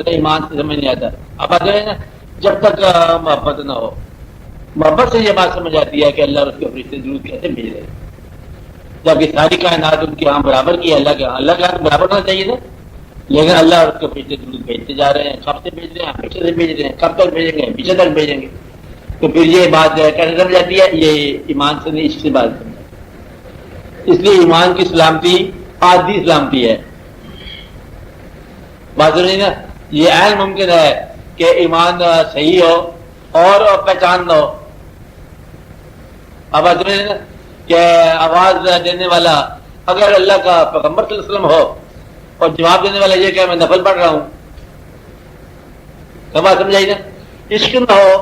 ایمان سے سمجھ نہیں آتا. اب بات ہے نا، جب تک محبت نہ ہو، محبت سے یہ بات سمجھ آتی ہے کہ اللہ اور اس کے فرشتے درود کیسے بھیج رہے ہیں، جبکہ ساری کائنات ان کے ہاں برابر کی ہے. اللہ کے ہاں برابر ہونا چاہیے نا، لیکن اللہ اور اس کے فرشتے درود بھیجتے جا رہے ہیں. کب سے بھیج رہے ہیں؟ پیچھے سے بھیج رہے ہیں. کب تک بھیجیں گے؟ پیچھے تک بھیجیں گے. تو پھر یہ بات کیسے سمجھ آتی ہے؟ یہ ایمان سے نہیں، عشق سے بات سمجھ. اس لیے ایمان کی سلامتی آدھی سلامتی ہے. بات نہیں نا، یہ عین ممکن ہے کہ ایمان صحیح ہو اور پہچان نہ ہو. اب بات نہیں نا کہ آواز دینے والا اگر اللہ کا پیغمبر صلی اللہ علیہ وسلم ہو اور جواب دینے والا یہ کہ میں نفل پڑھ رہا ہوں، تو بات سمجھائی نا. عشق نہ ہو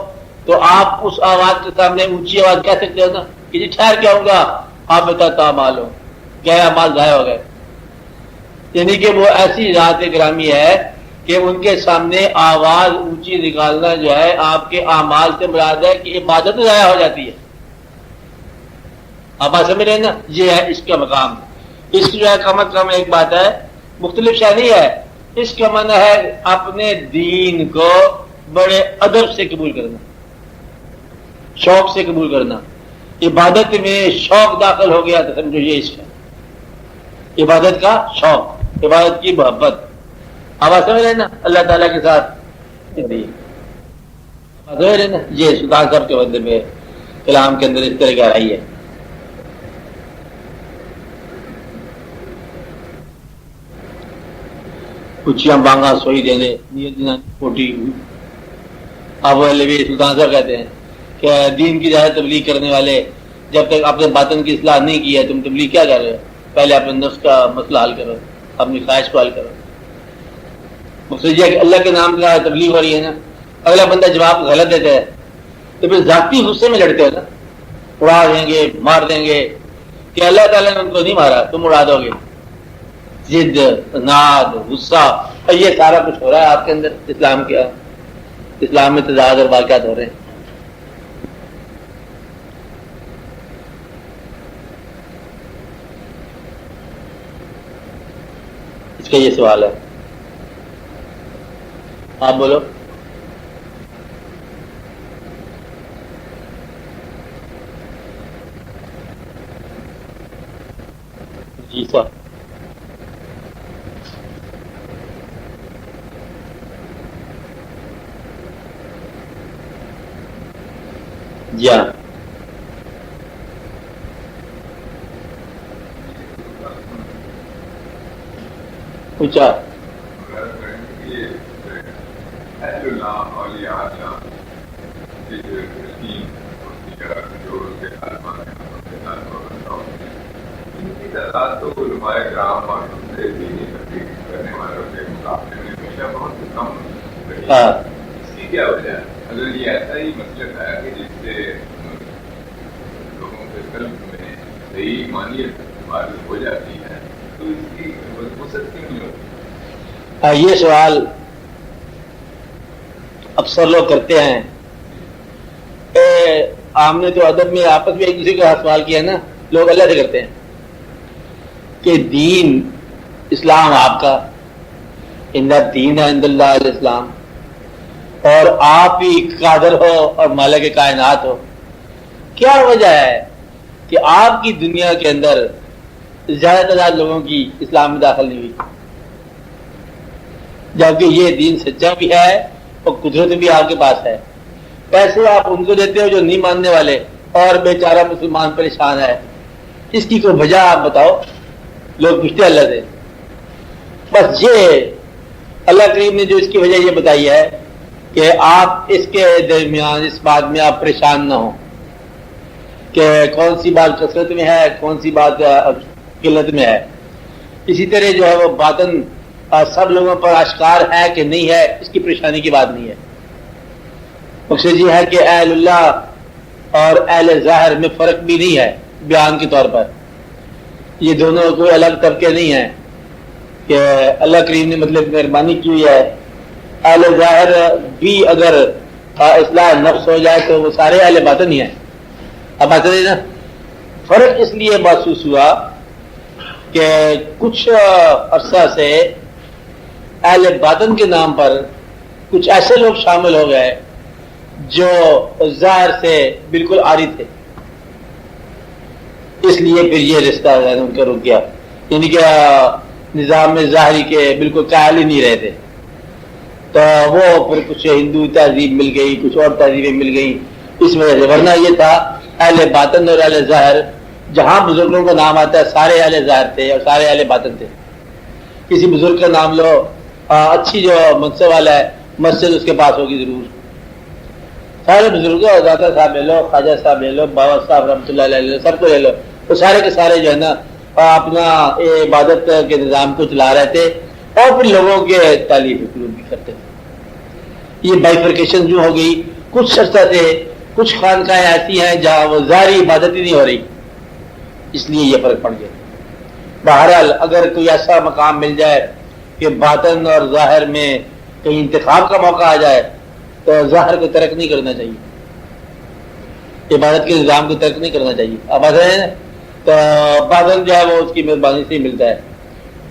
تو آپ اس آواز کے سامنے اونچی آواز کہہ سکتے ہو نا کہ جی ٹھہر کے آؤں گا، آپ بتا مال ہو کیا مال ضائع ہو گئے. یعنی کہ وہ ایسی ذات گرامی ہے کہ ان کے سامنے آواز اونچی نکالنا جو ہے آپ کے اعمال سے مراد ہے کہ عبادت ضائع ہو جاتی ہے. آپ سمجھ رہے ہیں نا، یہ ہے اس کا مقام. اس جو ہے کم از کم ایک بات ہے، مختلف شے نہیں ہے. اس کا معنی ہے اپنے دین کو بڑے ادب سے قبول کرنا، شوق سے قبول کرنا. عبادت میں شوق داخل ہو گیا تو سمجھو یہ عشق ہے، عبادت کا شوق، عبادت کی محبت. آواز سمجھ رہے ہیں نا، اللہ تعالیٰ کے ساتھ سمجھ رہے ہیں نا. یہ سلطان صاحب کے بندے میں کلام کے اندر اس طرح کا رہی ہے. اچھیاں بانگا سوئی دینے نیت دینا کوٹی. اب سلطان صاحب کہتے ہیں کہ دین کی زیادہ تبلیغ کرنے والے جب تک اپنے باطن کی اصلاح نہیں کی ہے تم تبلیغ کیا کر رہے ہو؟ پہلے اپنے نفس کا مسئلہ حل کرو، اپنی خواہش کو حل کرو. مقصد یہ کہ اللہ کے نام کا تبلیغ ہو رہی ہے نا، اگلا بندہ جواب غلط دیتا ہے تو پھر ذاتی غصے میں لڑتے ہو نا، اڑا دیں گے، مار دیں گے. کہ اللہ تعالیٰ نے ان کو نہیں مارا، تم اڑا دو گے. ضد، ناد، غصہ، اور یہ سارا کچھ ہو رہا ہے آپ کے اندر اسلام میں تضاد اور واقعات ہو رہے ہیں. اس کا یہ سوال ہے. آپ بولو. جی سر. جی ہاں. پوچھا. تو علماء کرام اور دوسرے دینی تبلیغ کرنے والوں کے مقابلے میں ہمیشہ بہت کم رہی ہے. اس کی کیا وجہ ہے؟ اگر یہ ایسا ہی مسئلہ ہے کہ جس سے لوگوں کے قلب میں صحیح مانیت معلوم ہو جاتی ہے تو اس کی وسعت کیوں نہیں ہوتی؟ یہ سوال اکثر لوگ کرتے ہیں. ہم نے تو ادب میں آپس میں ایک دوسرے کا سوال کیا ہے نا، لوگ اللہ سے کرتے ہیں کہ دین اسلام آپ کا، ان الدین عند اللہ الاسلام، اور آپ ہی قادر ہو اور مالک کائنات ہو. کیا وجہ ہے کہ آپ کی دنیا کے اندر زیادہ تعداد لوگوں کی اسلام میں داخل نہیں ہوئی، جبکہ یہ دین سچا بھی ہے اور قدرت بھی آپ کے پاس ہے. پیسے آپ ان کو دیتے ہو جو نہیں ماننے والے، اور بیچارہ مسلمان پریشان ہے. اس کی کوئی وجہ آپ بتاؤ. لوگ پوچھتے اللہ سے. بس یہ اللہ کریم نے جو اس کی وجہ یہ بتائی ہے کہ آپ اس کے درمیان اس بات میں آپ پریشان نہ ہوں کہ کون سی بات کثرت میں ہے، کون سی بات قلت میں ہے. اسی طرح جو ہے وہ باطن سب لوگوں پر آشکار ہے کہ نہیں ہے، اس کی پریشانی کی بات نہیں ہے. مقصد یہ ہے کہ اہل اللہ اور اہل ظاہر میں فرق بھی نہیں ہے بیان کے طور پر. یہ دونوں کوئی الگ طبقے نہیں ہیں کہ اللہ کریم نے مطلب مہربانی کی ہوئی ہے. اہل ظاہر بھی اگر اصلاح نفس ہو جائے تو وہ سارے اہل باطن ہی ہیں. اب بات ہے نا، فرق اس لیے محسوس ہوا کہ کچھ عرصہ سے اہل باطن کے نام پر کچھ ایسے لوگ شامل ہو گئے جو ظاہر سے بالکل عاری تھے. اس لیے پھر یہ رشتہ ان کا رک گیا، یعنی کہ نظام میں ظاہری کے بالکل قائل ہی نہیں رہے تھے. تو وہ پھر کچھ ہندو تہذیب مل گئی، کچھ اور تہذیبیں مل گئی اس وجہ سے. ورنہ یہ تھا اہل باطن اور اہل ظاہر، جہاں بزرگوں کا نام آتا ہے سارے اہل ظاہر تھے اور سارے اہل باطن تھے. کسی بزرگ کا نام لو، اچھی جو منصب والا ہے مسجد اس کے پاس ہوگی ضرور. سارے بزرگوں، داتا صاحب لے لو، خواجہ صاحب لے لو، بابا صاحب رحمۃ اللہ علیہ لے لو، سب کو لے لو، تو سارے کے سارے جو ہے نا اپنا عبادت کے نظام کو چلا رہے تھے اور پھر لوگوں کے تعلیم بھی کرتے تھے. یہ بائیفرکیشن جو ہو گئی. کچھ عرصہ سے کچھ خانقاہیں ایسی ہیں جہاں وہ ظاہری عبادت ہی نہیں ہو رہی، اس لیے یہ فرق پڑ گیا. بہرحال اگر کوئی ایسا مقام مل جائے کہ باطن اور ظاہر میں کہیں انتخاب کا موقع آ جائے تو ظاہر کو ترک نہیں کرنا چاہیے، عبادت کے نظام کو ترک نہیں کرنا چاہیے. اب ایسا ہے تو باطن جو ہے وہ اس کی مہربانی سے ہی ملتا ہے.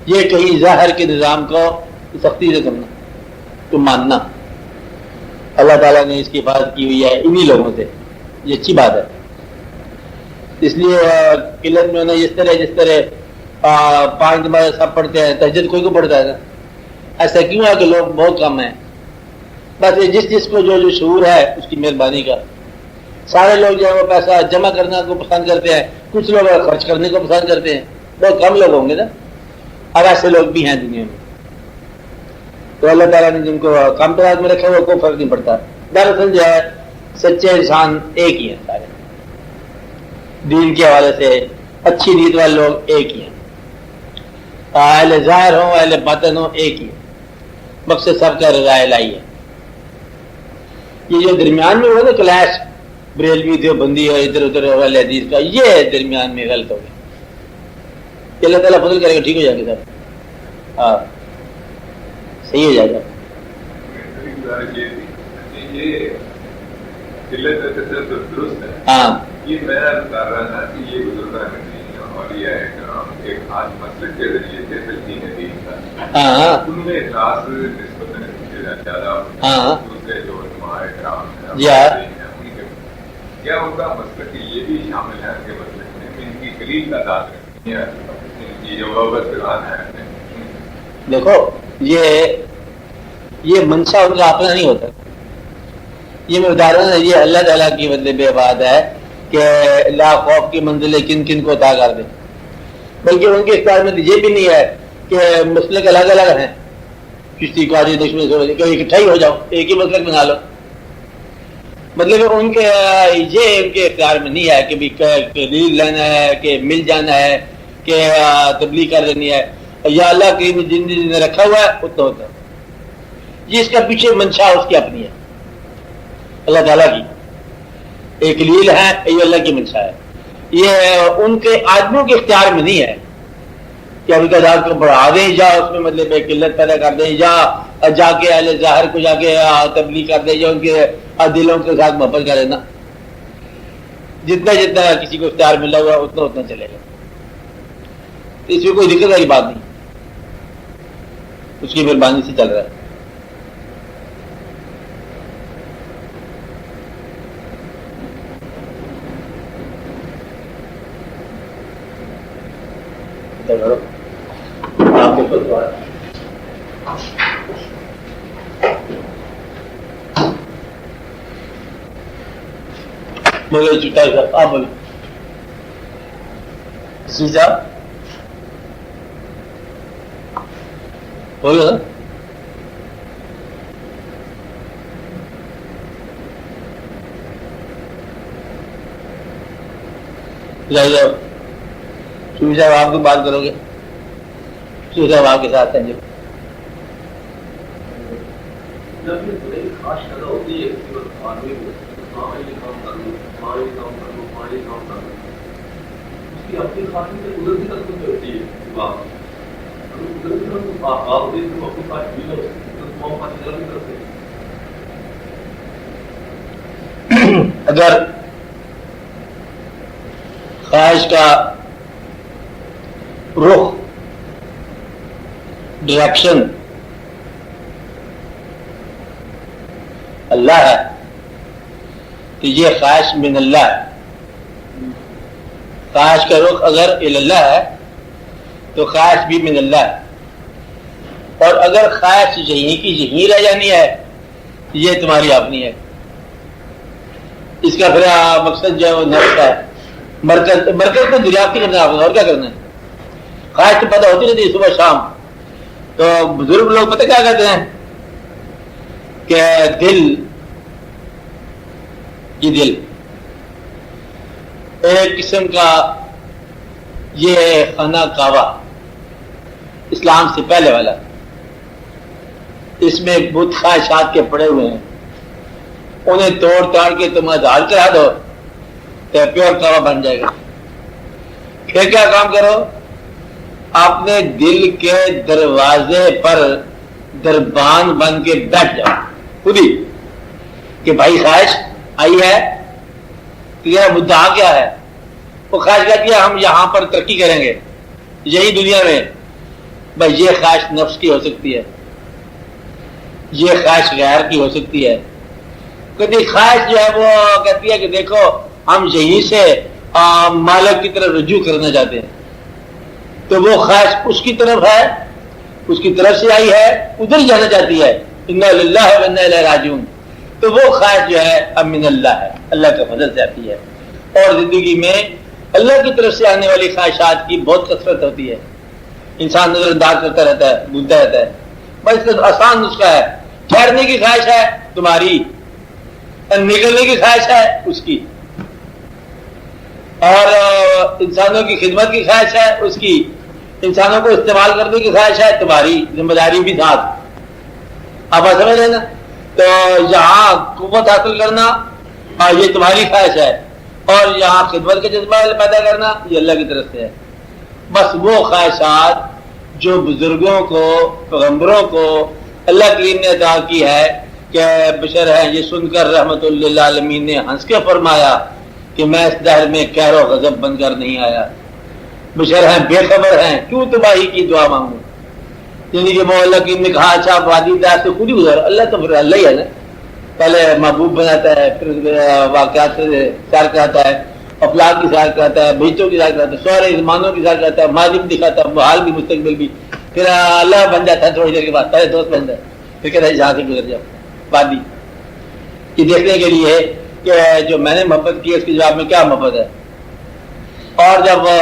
یہ کہیں ظاہر کے نظام کو سختی سے کرنا تو ماننا. اللہ تعالیٰ نے اس کی حفاظت کی ہوئی ہے انہی لوگوں سے، یہ اچھی بات ہے. اس لیے قلت میں جس طرح 5 نمازیں سب پڑھتے ہیں، تہجد کوئی کو پڑھتا ہے نا. ایسا کیوں ہے کہ لوگ بہت کم ہیں؟ بس جس کو جو شعور ہے اس کی مہربانی کا. سارے لوگ جو ہے وہ پیسہ جمع کرنا کو پسند کرتے ہیں، کچھ لوگ خرچ کرنے کو پسند کرتے ہیں. بہت کم لوگ ہوں گے نا، اب ایسے لوگ بھی ہیں دنیا میں. تو اللہ تعالیٰ نے جن کو کم تعداد میں رکھا وہ کوئی فرق نہیں پڑتا. دراصل جو ہے سچے انسان ایک ہی ہیں، سارے دین کے حوالے سے اچھی نیت والے لوگ ایک ہی ہیں. اہل ظاہر ہوں اہل باطن ہوں ایک ہی ہے. مقصد سب کا رضا الہی ہے. یہ جو درمیان میں ہوا نا کلیش، بریلوی دیوبندی اور ادھر ادھر اہل حدیث کا، یہ درمیان میں غلط ہو گیا. اللہ تعالیٰ فضل کرے گا ٹھیک ہو جائے گا سب. ہاں صحیح ہو جائے گا. یہ قلت کثرت درست ہے. ہاں یہ میں بتا رہا تھا کہ یہ بزرگان دین اور یہ ایک خاص مسلک کے ذریعے سے تلقین دین کا ہاں ان میں اخلاص نسبتاً زیادہ ہاں دوسرے جو علماء کرام ہیں جی ہاں. کیا ان کا مسلک یہ بھی شامل ہے ان کے مسلک میں ان کی قلیل تعداد ہے ان کی جو وابستگان ہے. دیکھو یہ منشا ان کا اپنا نہیں ہوتا. یہ میں بتا رہا ہوں یہ اللہ تعالیٰ کی مطلب بات ہے کہ لا خوف کی منزلیں کن کن کو عطا کر دیں. بلکہ ان کے اختیار میں یہ بھی نہیں ہے کہ مسلک الگ الگ ہیں. کسی کو آج دشمن سے کہ اکٹھا ہی ہو جاؤ ایک ہی مسلک بنا لو. مطلب ان کے یہ ان کے اختیار میں نہیں ہے کہ بھی دلیل لینا ہے کہ مل جانا ہے کہ تبلیغ کر دینی ہے. یا اللہ کی جن نے رکھا ہوا ہے اتنا ہوتا ہے. یہ اس کا پیچھے منشا اس کی اپنی ہے اللہ تعالیٰ کی. ایک لیل ہے یہ اللہ کی منشا ہے. یہ ان کے آدمیوں کے اختیار میں نہیں ہے کہ ابھی تعداد کو بڑھا دیں یا اس میں مطلب ایک قلت پیدا کر دیں یا جا کے اہل ظاہر کو جا کے تبلیغ کر دیں یا ان کے دلوں کے ساتھ محبت کر لینا. جتنا جتنا کسی کو اختیار ملا ہوا اتنا اتنا چلے گا. اس میں کوئی دقت والی بات نہیں. اس کی مہربانی سے چل رہا ہے. مجھے چٹا آپ بولو صاحب بولو نا. صوفی صاحب آپ کو بات کرو گے. صوفی صاحب آپ کے ساتھ ہیں. اگر خواہش کا رخ ڈائریکشن اللہ ہے تو یہ خواہش من اللہ ہے. خواہش کا رخ اگر اللہ ہے تو خواہش بھی من اللہ ہے. اور اگر خواہش یہیں کی یہیں رہ جانی ہے یہ تمہاری اپنی ہے. اس کا پھر مقصد جو ہے وہ نفس کا ہے. مرکز کو دریافت کرنا ہے اور کیا کرنا ہے. خواہش تو پیدا ہوتی رہتی صبح شام. تو بزرگ لوگ پتہ کیا کہتے ہیں کہ دل ایک قسم کا یہ خانہ کعبہ اسلام سے پہلے والا. اس میں بت خواہشات کے پڑے ہوئے ہیں. انہیں توڑ تاڑ کے تم آزاد کرا دو تو پیور کعبہ بن جائے گا. پھر کیا کام کرو اپنے دل کے دروازے پر دربان بن کے بیٹھ جاؤ خود ہی کہ بھائی خواہش آئی ہے تیرا مدعا کیا ہے. وہ خواہش کہتی ہے ہم یہاں پر ترقی کریں گے یہی دنیا میں. بھائی یہ خواہش نفس کی ہو سکتی ہے, یہ خواہش غیر کی ہو سکتی ہے. کبھی خواہش جو ہے وہ کہتی ہے کہ دیکھو ہم یہیں سے مالک کی طرف رجوع کرنا چاہتے ہیں, تو وہ خواہش اس کی طرف ہے, اس کی طرف سے آئی ہے, ادھر ہی جانا چاہتی ہے. انا للہ و انا الیہ راجعون. تو وہ خواہش جو ہے اب من اللہ ہے, اللہ کے فضل سے آتی ہے. اور زندگی میں اللہ کی طرف سے آنے والی خواہشات کی بہت کثرت ہوتی ہے. انسان نظر انداز کرتا رہتا ہے, بھولتا رہتا ہے. بس اس کا آسان نسخہ ہے, ٹھہرنے کی خواہش ہے تمہاری, نکلنے کی خواہش ہے اس کی, اور انسانوں کی خدمت کی خواہش ہے اس کی, انسانوں کو استعمال کرنے کی خواہش ہے تمہاری, ذمہ داری بھی ساتھ. آپ سمجھ رہے نا. تو یہاں قوت حاصل کرنا یہ تمہاری خواہش ہے, اور یہاں خدمت کا جذبہ پیدا کرنا یہ اللہ کی طرف سے ہے. بس وہ خواہشات جو بزرگوں کو پیغمبروں کو اللہ کریم نے عطا کی ہے کہ بشر ہے، یہ سن کر رحمت للعالمین نے ہنس کے فرمایا کہ میں اس دہر میں قہر و غضب بن کر نہیں آیا، بشر ہیں بے خبر ہیں، کیوں تباہی کی دعا مانگوں؟ یعنی کہ وہ اللہ کریم نے کہا اچھا آپ وادی دار سے خود ہی گزر، اللہ تو پھر اللہ ہی ہے نا، پہلے محبوب بناتا ہے، پھر واقعات سے سیر کراتا ہے، افلاق کی سیر کراتا ہے، بھیجوں کی سیر کراتا ہے، سورے زمانوں کی سیر کراتا ہے، ماضی بھی دکھاتا ہے، حال بھی مستقبل بھی، پھر اللہ بن جاتا ہے تھوڑی دیر کے بعد، پہلے دوست بن جاتا ہے، پھر کہتا ہے جہاں سے گزر جاؤ وادی، یہ دیکھنے کے لیے کہ جو میں نے محبت کی اس کے جواب میں کیا محبت ہے۔ اور جب وہ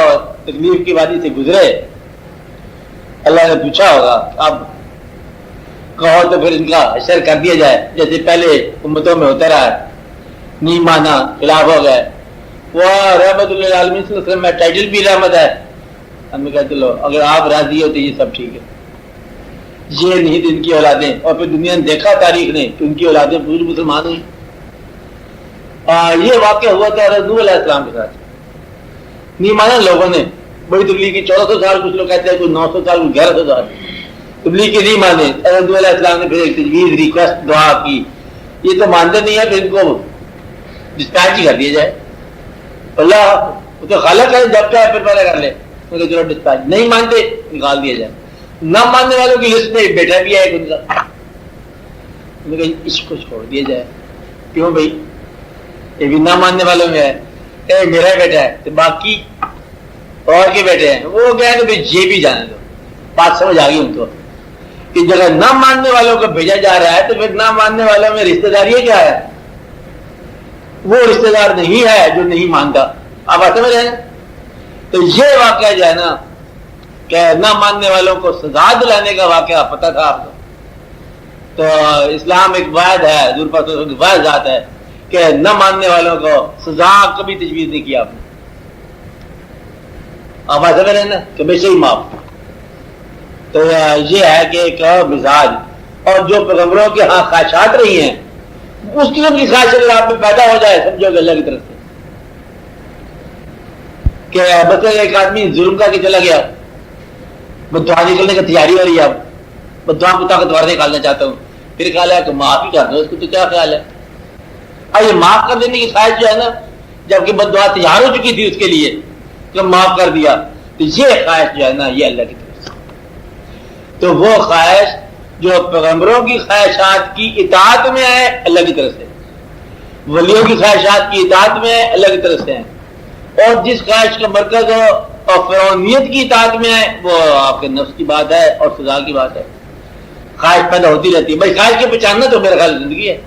تکلیف کی وادی سے گزرے، اللہ نے پوچھا ہوگا اب کہو تو پھر ان کا حشر کر دیا جائے، جیسے پہلے امتوں میں ہوتا رہا، نہیں مانا خلاف ہو گئے، وہ رحمت للعالمین صلی اللہ علیہ وسلم میں ٹائٹل بھی رحمت ہے، ہم نے کہا چلو اگر آپ راضی ہو تو یہ سب ٹھیک ہے، یہ نہیں تو ان کی اولادیں، اور پھر دنیا نے دیکھا تاریخ نے کہ ان کی اولادیں پوری مسلمان ہوئی۔ یہ واقعہ ہوا تھا نوح علیہ السلام کے ساتھ، نہیں مانا لوگوں نے، بڑی تبلیغ کی 1400 سال، کچھ لوگ کہتے ہیں کوئی 900 سال، کوئی 1100 سال تبلیغ کی نہیں مانے، نوح علیہ السلام نے پھر ایک تجویز ریکویسٹ دعا کی، یہ تو مانتے نہیں ہے، پھر ان کو ڈسپیچ ہی کر دیا جائے، اللہ وہ تو خالق ہے، جب چاہے پھر پہلے کر لے، چلو ڈسپیچ، نہیں مانتے نکال دیا جائے۔ نہ ماننے والوں کی لسٹ میں بیٹا بھی ہے ان کا، اس کو چھوڑ دیا جائے، کیوں بھائی یہ بھی نہ ماننے والوں میں ہے، اے میرا بیٹا ہے تو باقی اور کے بیٹے ہیں، وہ کہہ کہ یہ بھی جانے دو، بات سمجھ آ گئی ان کو کہ جگہ نہ ماننے والوں کو بھیجا جا رہا ہے تو پھر نہ ماننے والوں میں رشتہ داری کیا ہے، وہ رشتہ دار نہیں ہے جو نہیں مانتا، آپ آتے میں رہے۔ تو یہ واقعہ جو ہے نا کہ نہ ماننے والوں کو سزا دلانے کا واقعہ پتہ تھا آپ کو، تو اسلام ایک واحد ہے، حضور پاک صلی اللہ علیہ وسلم کی واحد ذات ہے کہ نہ ماننے والوں کو سزا کبھی تجویز نہیں کیا آپ نے، آپ ایسا میں رہنا کہ بے صحیح معاف۔ تو یہ ہے کہ ایک مزاج، اور جو پیغمبروں کے ہاں خواہشات رہی ہیں اس قسم کی خواہش اگر آپ میں پیدا ہو جائے، سمجھو کہ اللہ کی طرف سے، کہ بس ایک آدمی ظلم کر کے چلا گیا، بدعا نکلنے کی تیاری ہو رہی ہے، اب بدعا کو طاقتور نکالنا چاہتا ہوں، پھر خیال ہے کہ معاف ہی کر دو اس کو، تو کیا خیال ہے؟ یہ معاف کر دینے کی خواہش جو ہے نا، جبکہ بدعا تیار ہو چکی تھی اس کے لیے کہ معاف کر دیا، تو یہ خواہش جو ہے نا یہ اللہ کی طرف سے، تو وہ خواہش جو پیغمبروں کی خواہشات کی اطاعت میں ہے اللہ کی طرف سے، ولیوں کی خواہشات کی اطاعت میں ہے اللہ کی طرف سے ہے، اور جس خواہش کا مرکز ہو اور فرعونیت کی اطاعت میں ہے وہ آپ کے نفس کی بات ہے اور سزا کی بات ہے۔ خواہش پیدا ہوتی رہتی ہے بھائی، خواہش کے پہچاننا تو میرا خیال زندگی ہے،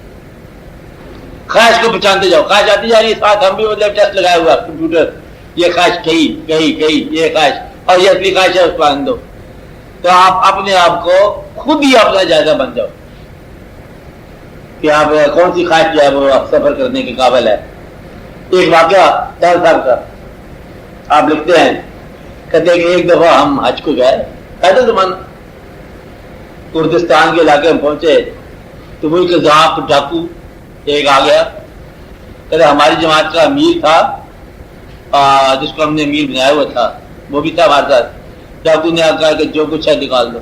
خواہش کو پہچانتے جاؤ، خواہش آتی جا رہی ہے، ساتھ ہم بھی مطلب ٹیسٹ لگایا ہوا کمپیوٹر، یہ خواہش کہی یہ خواہش اور یہ اصلی خواہش ہے اس کو آن دو، تو آپ اپنے آپ کو خود ہی اپنا جائزہ بن جاؤ کہ آپ کون سی خواہش جو ہے وہ سفر کرنے کے قابل ہے۔ ایک واقعہ دار صاحب کا آپ لکھتے ہیں، کہتے ہیں کہ ایک دفعہ ہم حج کو گئے، پیدل زمانہ، کردستان کے علاقے میں پہنچے تو وہ ذاق ڈاکو ایک آ گیا، کہتے ہماری جماعت کا امیر تھا جس کو ہم نے امیر بنایا ہوا تھا، وہ بھی تھا ہمارے ساتھ، ڈاکو نے کہا کہ جو کچھ ہے نکال دو،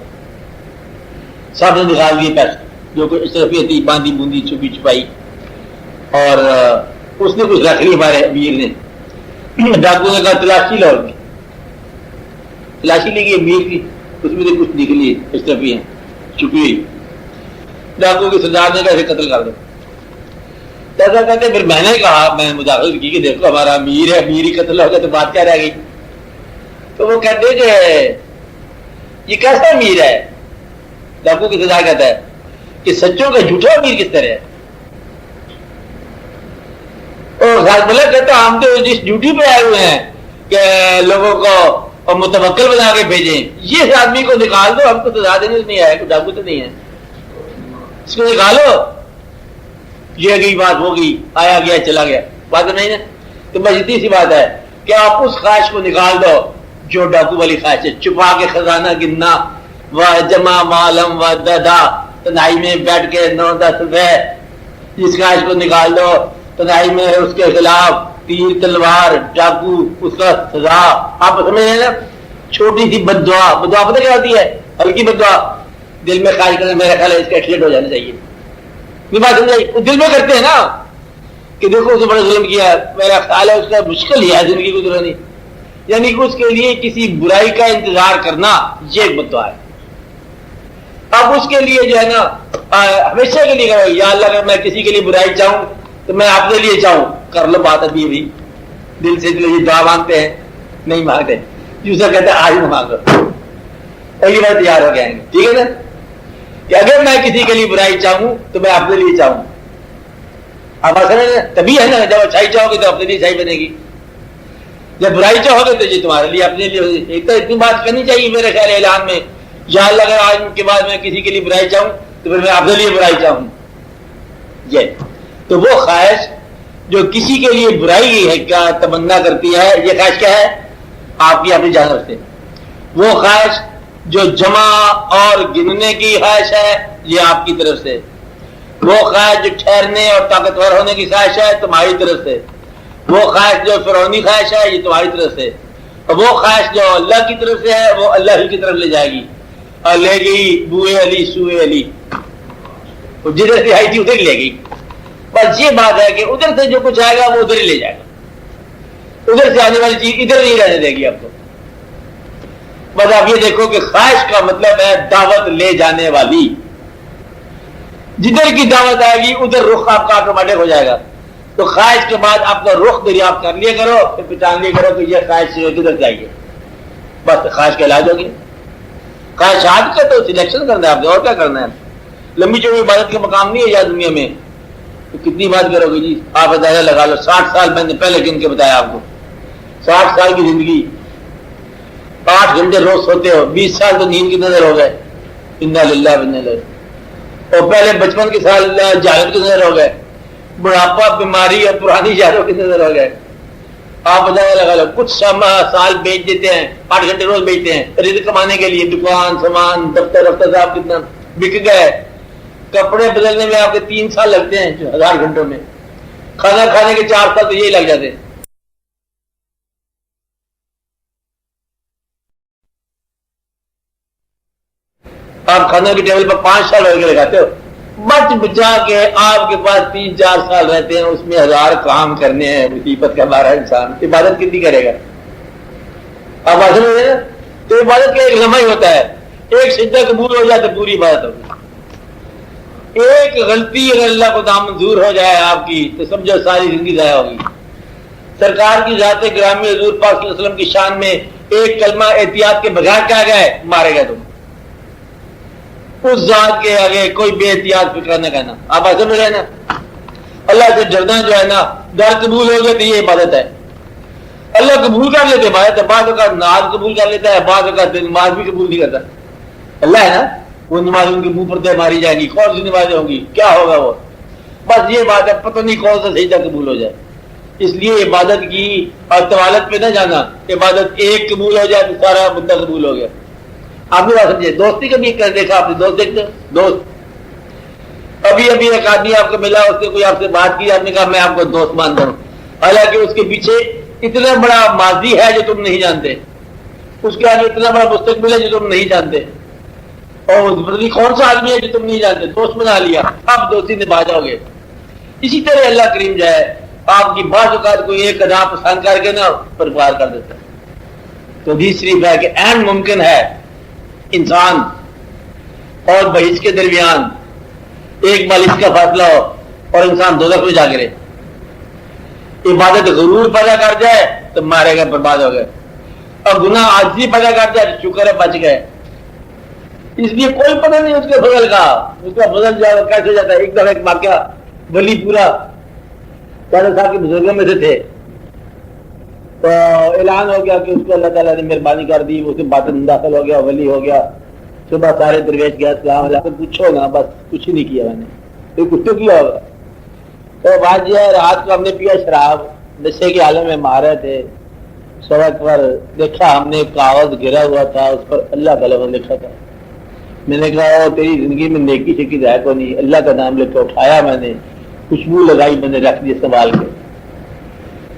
سب نے نکال دیے پیسے، جو کچھ اشرفیت تھی باندھی بوندی چھپی چھپائی، اور اس نے کچھ رکھ لی ہمارے امیر نے۔ ڈاکو نے کہا تلاشی لاؤ، تلاشی لے گی امیر کی، اس میں سے کچھ نکلی اشرفی ہیں چھپی ہوئی، ڈاکو کے سردار نے کہا اسے قتل کر دو۔ ایسا کہتے پھر میں نے کہا، میں نے مداخلت کی کہ دیکھو ہمارا امیر ہے، امیر ہی قتل ہو گیا تو بات کیا رہ گئی؟ تو وہ کہتے کہ یہ کیسا امیر ہے؟ ڈاکو کی سزا کہتا ہے کہ سچوں کا جھوٹا امیر کس طرح ہے؟ اور غالب کہتا ہم تو جس ڈیوٹی پہ آئے ہوئے ہیں کہ لوگوں کو متوکل بنا کے بھیجیں، یہ آدمی کو نکال دو، ہم کو سزا دینے نہیں آیا، کوئی ڈاکو تو نہیں ہے، اس کو نکالو، یہ گئی بات ہو گئی، آیا گیا چلا گیا، بات نہیں ہے۔ تو بس اتنی سی بات ہے کہ آپ اس خواہش کو نکال دو جو ڈاکو والی خواہش ہے، چھپا کے خزانہ گننا، و جمع معلوم و ددا، تنہائی میں بیٹھ کے 9-10 روپے، اس خواہش کو نکال دو، تنہائی میں اس کے خلاف تیر تلوار ڈاکو، اس کا سزا، آپ سمجھ رہے نا، چھوٹی سی بد دعا پتہ کیا ہوتی ہے؟ ہلکی بد دعا دل میں خواہش کرنا میرا خیال ہے اس کا ایکسیڈنٹ ہو جانا چاہیے، یہ بات سمجھائی؟ دل میں کرتے ہیں نا کہ دیکھو اس نے بڑا ظلم کیا، میرا خیال ہے اس کا مشکل ہی ہے زندگی گزرانی، یعنی کہ اس کے لیے کسی برائی کا انتظار کرنا یہ ایک بد دعا ہے۔ اب اس کے لیے جو ہے نا ہمیشہ کے لیے کرو یا اللہ اگر میں کسی کے لیے برائی چاہوں تو میں اپنے لیے چاہوں، کر لو بات ابھی بھی دل سے یہ دعا مانگتے ہیں نہیں مانگتے، یوسف کہتے ہیں آج مانگو، پہلی بار تیار ہو گئے، ٹھیک ہے نا، کہ اگر میں کسی کے لیے برائی چاہوں تو میں اپنے لیے چاہوں۔ اب اصل تبھی ہے نا جب اچھائی چاہو گے تو اپنے لیے اچھائی بنے گی، جب برائی چاہو گے تو یہ تمہارے لیے اپنے لیے ہوگی۔ ایک تو اتنی بات کرنی چاہیے میرے خیال اعلان میں، یا اللہ اگر آج کے بعد میں کسی کے لیے برائی چاہوں تو پھر میں اپنے لیے برائی چاہوں۔ یہ تو وہ خواہش جو کسی کے لیے برائی ہے کیا تمنا کرتی ہے، یہ خواہش کیا ہے؟ آپ کی اپنی جانب سے۔ وہ خواہش جو جمع اور گننے کی خواہش ہے یہ آپ کی طرف سے۔ وہ خواہش جو ٹھہرنے اور طاقتور ہونے کی خواہش ہے تمہاری طرف سے۔ وہ خواہش جو فرعونی خواہش ہے یہ تمہاری طرف سے۔ اور وہ خواہش جو اللہ کی طرف سے ہے وہ اللہ ہی کی طرف لے جائے گی، اور لے گئی بوئے علی سوئے علی، جدھر سے آئی تھی ادھر لے گئی۔ بس یہ بات ہے کہ ادھر سے جو کچھ آئے گا وہ ادھر ہی لے جائے گا، ادھر سے آنے والی چیز ادھر نہیں رہنے دے گی آپ کو۔ بس آپ یہ دیکھو کہ خواہش کا مطلب ہے دعوت لے جانے والی، جدھر کی دعوت آئے گی ادھر رخ آپ کا آٹومیٹک ہو جائے گا۔ تو خواہش کے بعد اپنا رخ دریافت کر لیا کرو، پھر پہچان لیا کرو کہ یہ خواہش کدھر چاہیے، بس خواہش کا علاج ہوگی۔ خواہشات کا تو سلیکشن کرنا ہے آپ نے، اور کیا کرنا ہے؟ لمبی چوڑی عبادت کے مقام نہیں ہے یا دنیا میں، تو کتنی بات کرو گے جی؟ آپ اندازہ لگا لو 60 سال میں نے پہلے گن کے بتایا آپ کو، 60 سال کی زندگی، 8 گھنٹے روز سوتے ہو، 20 سال تو نیند کی نظر ہو گئے، انا للہ و انا الیہ، اور پہلے بچپن کے سال جہالت کی نظر ہو گئے، بڑھاپا بیماری اور پرانی یادوں کی نظر ہو گئے۔ آپ اندازہ لگا لو کچھ سال بیچ دیتے ہیں، 8 گھنٹے روز بیچتے ہیں رزق کمانے کے لیے، دکان سامان دفتر صاحب کتنا بک گئے، کپڑے بدلنے میں آپ کے 3 سال لگتے ہیں 1000 گھنٹوں میں، کھانا کھانے کے 4 سال تو یہی لگ جاتے ہیں۔ آپ کھانا کی ٹیبل پر 5 سال ہو کے لگاتے ہو، بچ بچا کے آپ کے پاس 3-4 سال رہتے ہیں، اس میں 1000 کام کرنے ہیں، مصیبت کا مارا انسان عبادت کتنی کرے گا؟ آپ بات سمجھ رہے ہیں؟ تو عبادت کا ایک لمحہ ہی ہوتا ہے، ایک سجدہ قبول ہو جائے تو پوری عبادت ہوگی۔ ایک غلطی اگر اللہ کو نامنظور ہو جائے آپ کی تو سمجھو ساری زندگی ضائع ہوگی۔ سرکار کی ذات گرامی حضور پاک صلی اللہ علیہ وسلم کی شان میں ایک کلمہ احتیاط کے بغیر کیا گئے مارے گئے تم، اس ذات کے آگے کوئی بے احتیاط فکر نہ کرنا۔ آپ ایسے میں رہنا، اللہ سے ڈرنا جو ہے نا، ڈر قبول ہو گیا تو یہ عبادت ہے۔ اللہ قبول کر لیتے عبادت ہے، بعض اوقات نماز قبول کر لیتا ہے، بعض اوقات نماز بھی قبول نہیں کرتا۔ اللہ ہے نا، وہ نماز ان کے منہ پر ماری جائے گی، کون سی نمازیں ہوں گی، کیا ہوگا وہ، بس یہ بات ہے، پتہ نہیں کون سا سجدہ قبول ہو جائے۔ اس لیے عبادت کی اور طوالت پہ نہ جانا، عبادت ایک قبول ہو جائے تو سارا بندہ قبول ہو گیا۔ آپ نے بات سمجھے؟ دوستی کا بھی دیکھا آپ نے، دوست دیکھتے دوست، ابھی ایک آدمی آپ کو ملا، اس نے کوئی آپ سے بات کی، آپ نے کہا میں آپ کو دوست مانتا ہوں، حالانکہ اس کے پیچھے اتنا بڑا ماضی ہے جو تم نہیں جانتے، اس کے آگے اتنا بڑا مستقبل ہے جو تم نہیں جانتے، اور کون سا آدمی ہے جو تم نہیں جانتے، دوست بنا لیا، آپ دوستی نبھا جاؤ گے۔ اسی طرح اللہ کریم جو ہے آپ کی بعض اوقات کوئی ایک ادا پسند کر کے نا پرپار کر دیتا ہے۔ تو تیسری بات کہ عین ممکن ہے انسان اور بہشت کے درمیان ایک مالش کا فاصلہ ہو اور انسان دوزخ میں جا گرے، عبادت غرور پیدا کر جائے تو مارے گئے، برباد ہو گئے، اور گناہ عاجزی پیدا کر جائے تو شکر ہے بچ گئے۔ اس لیے کوئی پتہ نہیں اس کے فضل کا، اس کا فضل جو ہے کیسے جاتا ہے۔ ایک دفعہ ایک واقعہ، ولی پورا دادا صاحب کے بزرگوں میں سے تھے، تو اعلان ہو گیا کہ اس کو اللہ تعالیٰ نے مہربانی کر دی، اس کے باطن داخل ہو گیا، ولی ہو گیا۔ صبح سارے درویش گیا، السلام علیکم، پوچھو نا، بس کچھ نہیں کیا میں نے، کچھ تو کیا ہوگا۔ تو بات یہ ہے، رات کو ہم نے پیا شراب، نشے کے عالم میں مارے تھے، سڑک پر دیکھا ہم نے ایک کاغذ گرا ہوا تھا، اس پر اللہ کا لفظ لکھا تھا۔ میں نے کہا تیری زندگی میں نیکی شکی ہے کو نہیں، اللہ کا نام لے کے اٹھایا میں نے، خوشبو لگائی میں نے، رکھ دی سنبھال کے۔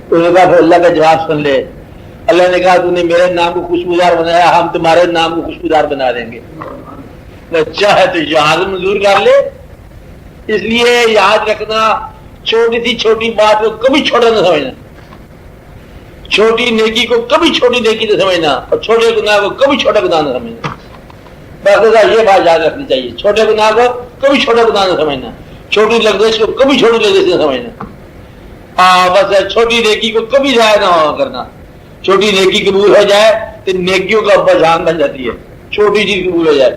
تو نے کہا پھر اللہ کا جواب سن لے، اللہ نے کہا تو نے میرے نام کو خوشبودار بنایا، ہم تمہارے نام کو خوشبودار بنا دیں گے، وہ چاہے تو یہاں سے منظور کر لے۔ اس لیے یاد رکھنا، چھوٹی سی چھوٹی بات کو کبھی چھوٹا نہ سمجھنا، چھوٹی نیکی کو کبھی چھوٹی نیکی نہ سمجھنا، اور چھوٹے گناہ کو کبھی چھوٹا گناہ نہ سمجھنا۔ بس یہ بات یاد رکھنی چاہیے، چھوٹے گناہ کو کبھی چھوٹا گناہ نہ سمجھنا، چھوٹی لغزش کو کبھی چھوٹی لغزش نہ سمجھنا، بس چھوٹی نیکی کو کبھی ضائع نہ کرنا۔ چھوٹی نیکی قبول ہو جائے تو نیکیوں کا ابا جان بن جاتی ہے، چھوٹی چیز قبول ہو جائے۔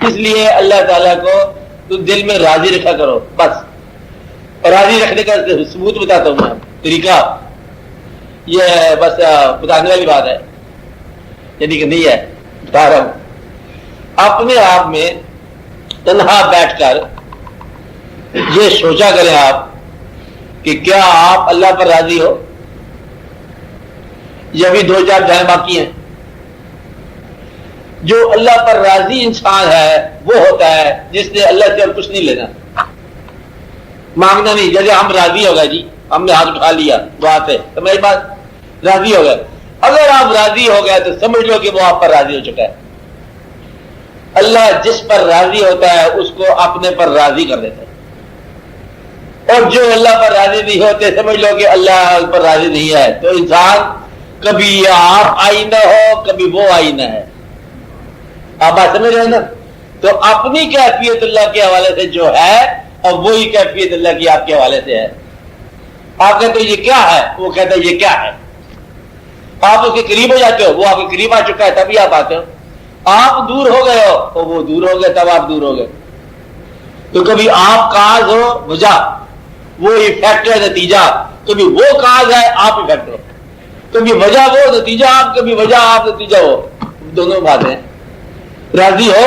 اس لیے اللہ تعالیٰ کو تو دل میں راضی رکھا کرو بس، اور راضی رکھنے کا ثبوت بتاتا ہوں میں، طریقہ یہ بس بتانے والی بات ہے، یعنی کہ نہیں ہے، بتا رہا ہوں۔ اپنے آپ میں تنہا بیٹھ کر یہ سوچا کریں آپ کہ کیا آپ اللہ پر راضی ہو، یا بھی دو چار جائیں باقی ہیں۔ جو اللہ پر راضی انسان ہے وہ ہوتا ہے جس نے اللہ سے اور کچھ نہیں لینا، مانگنا نہیں۔ جیسے ہم راضی ہو گئے، جی ہم نے ہاتھ اٹھا لیا، بات ہے تمہاری بات، راضی ہو گئے۔ اگر آپ راضی ہو گئے تو سمجھ لو کہ وہ آپ پر راضی ہو چکا ہے۔ اللہ جس پر راضی ہوتا ہے اس کو اپنے پر راضی کر دیتا ہے، اور جو اللہ پر راضی نہیں ہوتے سمجھ لو کہ اللہ پر راضی نہیں ہے۔ تو انسان کبھی یہ آپ آئینہ ہو، کبھی وہ آئینہ ہے، آپ بات سمجھ رہے ہیں نا؟ تو اپنی کیفیت اللہ کے حوالے سے جو ہے، اور وہی کیفیت اللہ کی آپ کے حوالے سے ہے۔ آپ کہتے ہیں یہ کیا ہے، وہ کہتا ہے یہ کیا ہے۔ آپ اس کے قریب ہو جاتے ہو، وہ آپ کے قریب آ چکا ہے تبھی آپ آتے ہو۔ آپ دور ہو گئے ہو تو وہ دور ہو گئے تب آپ دور ہو گئے۔ تو کبھی آپ کاز ہو وجہ، وہ ایفیکٹ ہے نتیجہ، کبھی وہ کاز ہے آپ ایفیکٹ ہو، کبھی وجہ وہ نتیجہ آپ، کبھی وجہ آپ نتیجہ ہو، دونوں باتیں۔ راضی ہو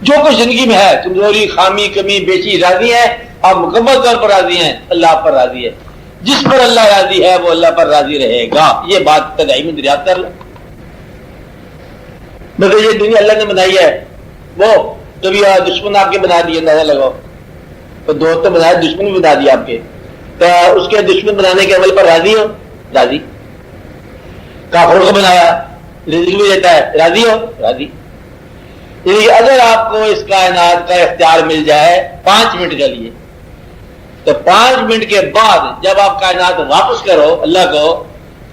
جو کچھ زندگی میں ہے، کمزوری خامی کمی بیچی، راضی ہے آپ، مکمل طور پر راضی ہیں، اللہ آپ پر راضی ہے۔ جس پر اللہ راضی ہے وہ اللہ پر راضی رہے گا، یہ بات تدعی میں دریافت کر لو۔ مگر یہ دنیا اللہ نے بنائی ہے، وہ کبھی دشمن آپ کے بنا دیے، اندازہ لگاؤ، تو دوست تو بنایا، دشمن بھی بنا دیا آپ کے، تو اس کے دشمن بنانے کے عمل پر راضی ہو؟ راضی۔ کافروں کو بنایا، رزق بھی دیتا ہے، راضی ہو؟ راضی۔ یعنی اگر آپ کو اس کائنات کا اختیار مل جائے 5 منٹ کے لیے، تو 5 منٹ کے بعد جب آپ کائنات واپس کرو اللہ کو،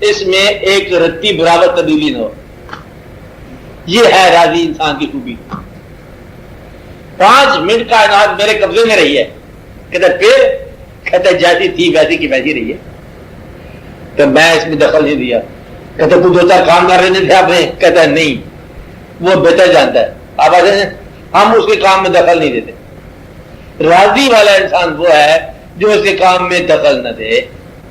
اس میں ایک رتی برابر تبدیلی نہ ہو۔ یہ ہے راضی انسان کی خوبی۔ 5 منٹ کائنات میرے قبضے میں رہی ہے، کہتے پھر کہتے جیسی تھی ویسی کی ویسی رہی ہے، تو میں اس میں دخل نہیں دیا۔ کہتے تو 2-4 کام کر رہے تھے آپ نے، کہتا ہے نہیں، وہ بہتر جانتا ہے، آپ آتے ہیں ہم اس کے کام میں دخل نہیں دیتے۔ راضی والا انسان وہ ہے جو اس کے کام میں دخل نہ دے،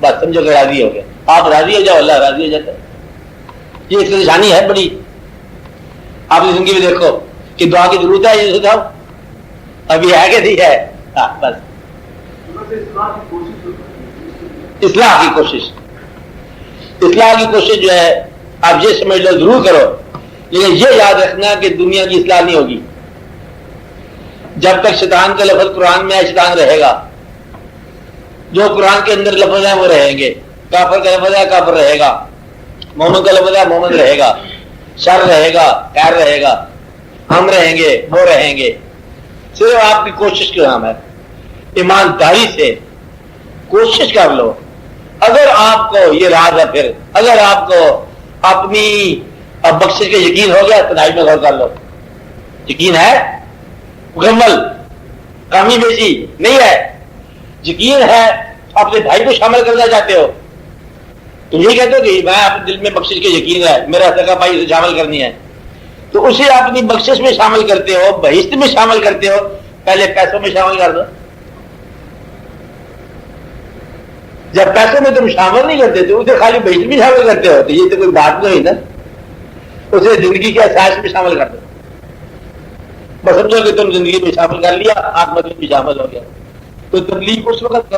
بس سمجھو کہ راضی ہو گیا۔ آپ راضی ہو جاؤ، اللہ راضی ہو جاتا ہے۔ یہ اس کی نشانی ہے بڑی۔ آپ کی زندگی میں دیکھو کہ دعا کی ضرورت ہے، یہ سکھاؤ ابھی ہے کہ نہیں ہے، بس اصلاح کی کوشش، اصلاح کی کوشش جو ہے آپ یہ سمجھ لو ضرور کرو، لیکن یہ یاد رکھنا کہ دنیا کی اصلاح نہیں ہوگی جب تک شیطان کا لفظ قرآن میں ہے، شیطان رہے گا۔ جو قرآن کے اندر لفظ ہیں وہ رہیں گے، کافر کا لفظ ہے کافر رہے گا، مومن کا لفظ ہے مومن رہے گا، شر رہے گا خیر رہے گا، ہم رہیں گے وہ رہیں گے۔ صرف آپ کی کوشش کا نام ہے، ایمانداری سے کوشش کر لو۔ اگر آپ کو یہ راز ہے، پھر اگر آپ کو اپنی بخشش کا یقین ہو گیا، تنہائی میں غور کر لو، یقین ہے مکمل، کمی بیشی نہیں ہے، یقین ہے، اپنے بھائی کو شامل کرنا چاہتے ہو، تم یہ کہتے ہو کہ میں اپنے دل میں بخشش کے یقین ہے، میرا سگا بھائی اسے شامل کرنی ہے، تو اسے اپنی بخشش میں شامل کرتے ہو، بہشت میں شامل کرتے ہو، پہلے پیسوں میں شامل کر دو۔ جب پیسوں میں تم شامل نہیں کرتے تو اسے خالی بہشت میں شامل کرتے ہو، تو یہ تو کوئی بات نہیں نا، اسے زندگی کے احساس میں شامل کر دو۔ بس سمجھو کہ تم زندگی میں شامل کر لیا، آخرت میں بھی شامل ہو گیا۔ تو تبلیغ اس وقت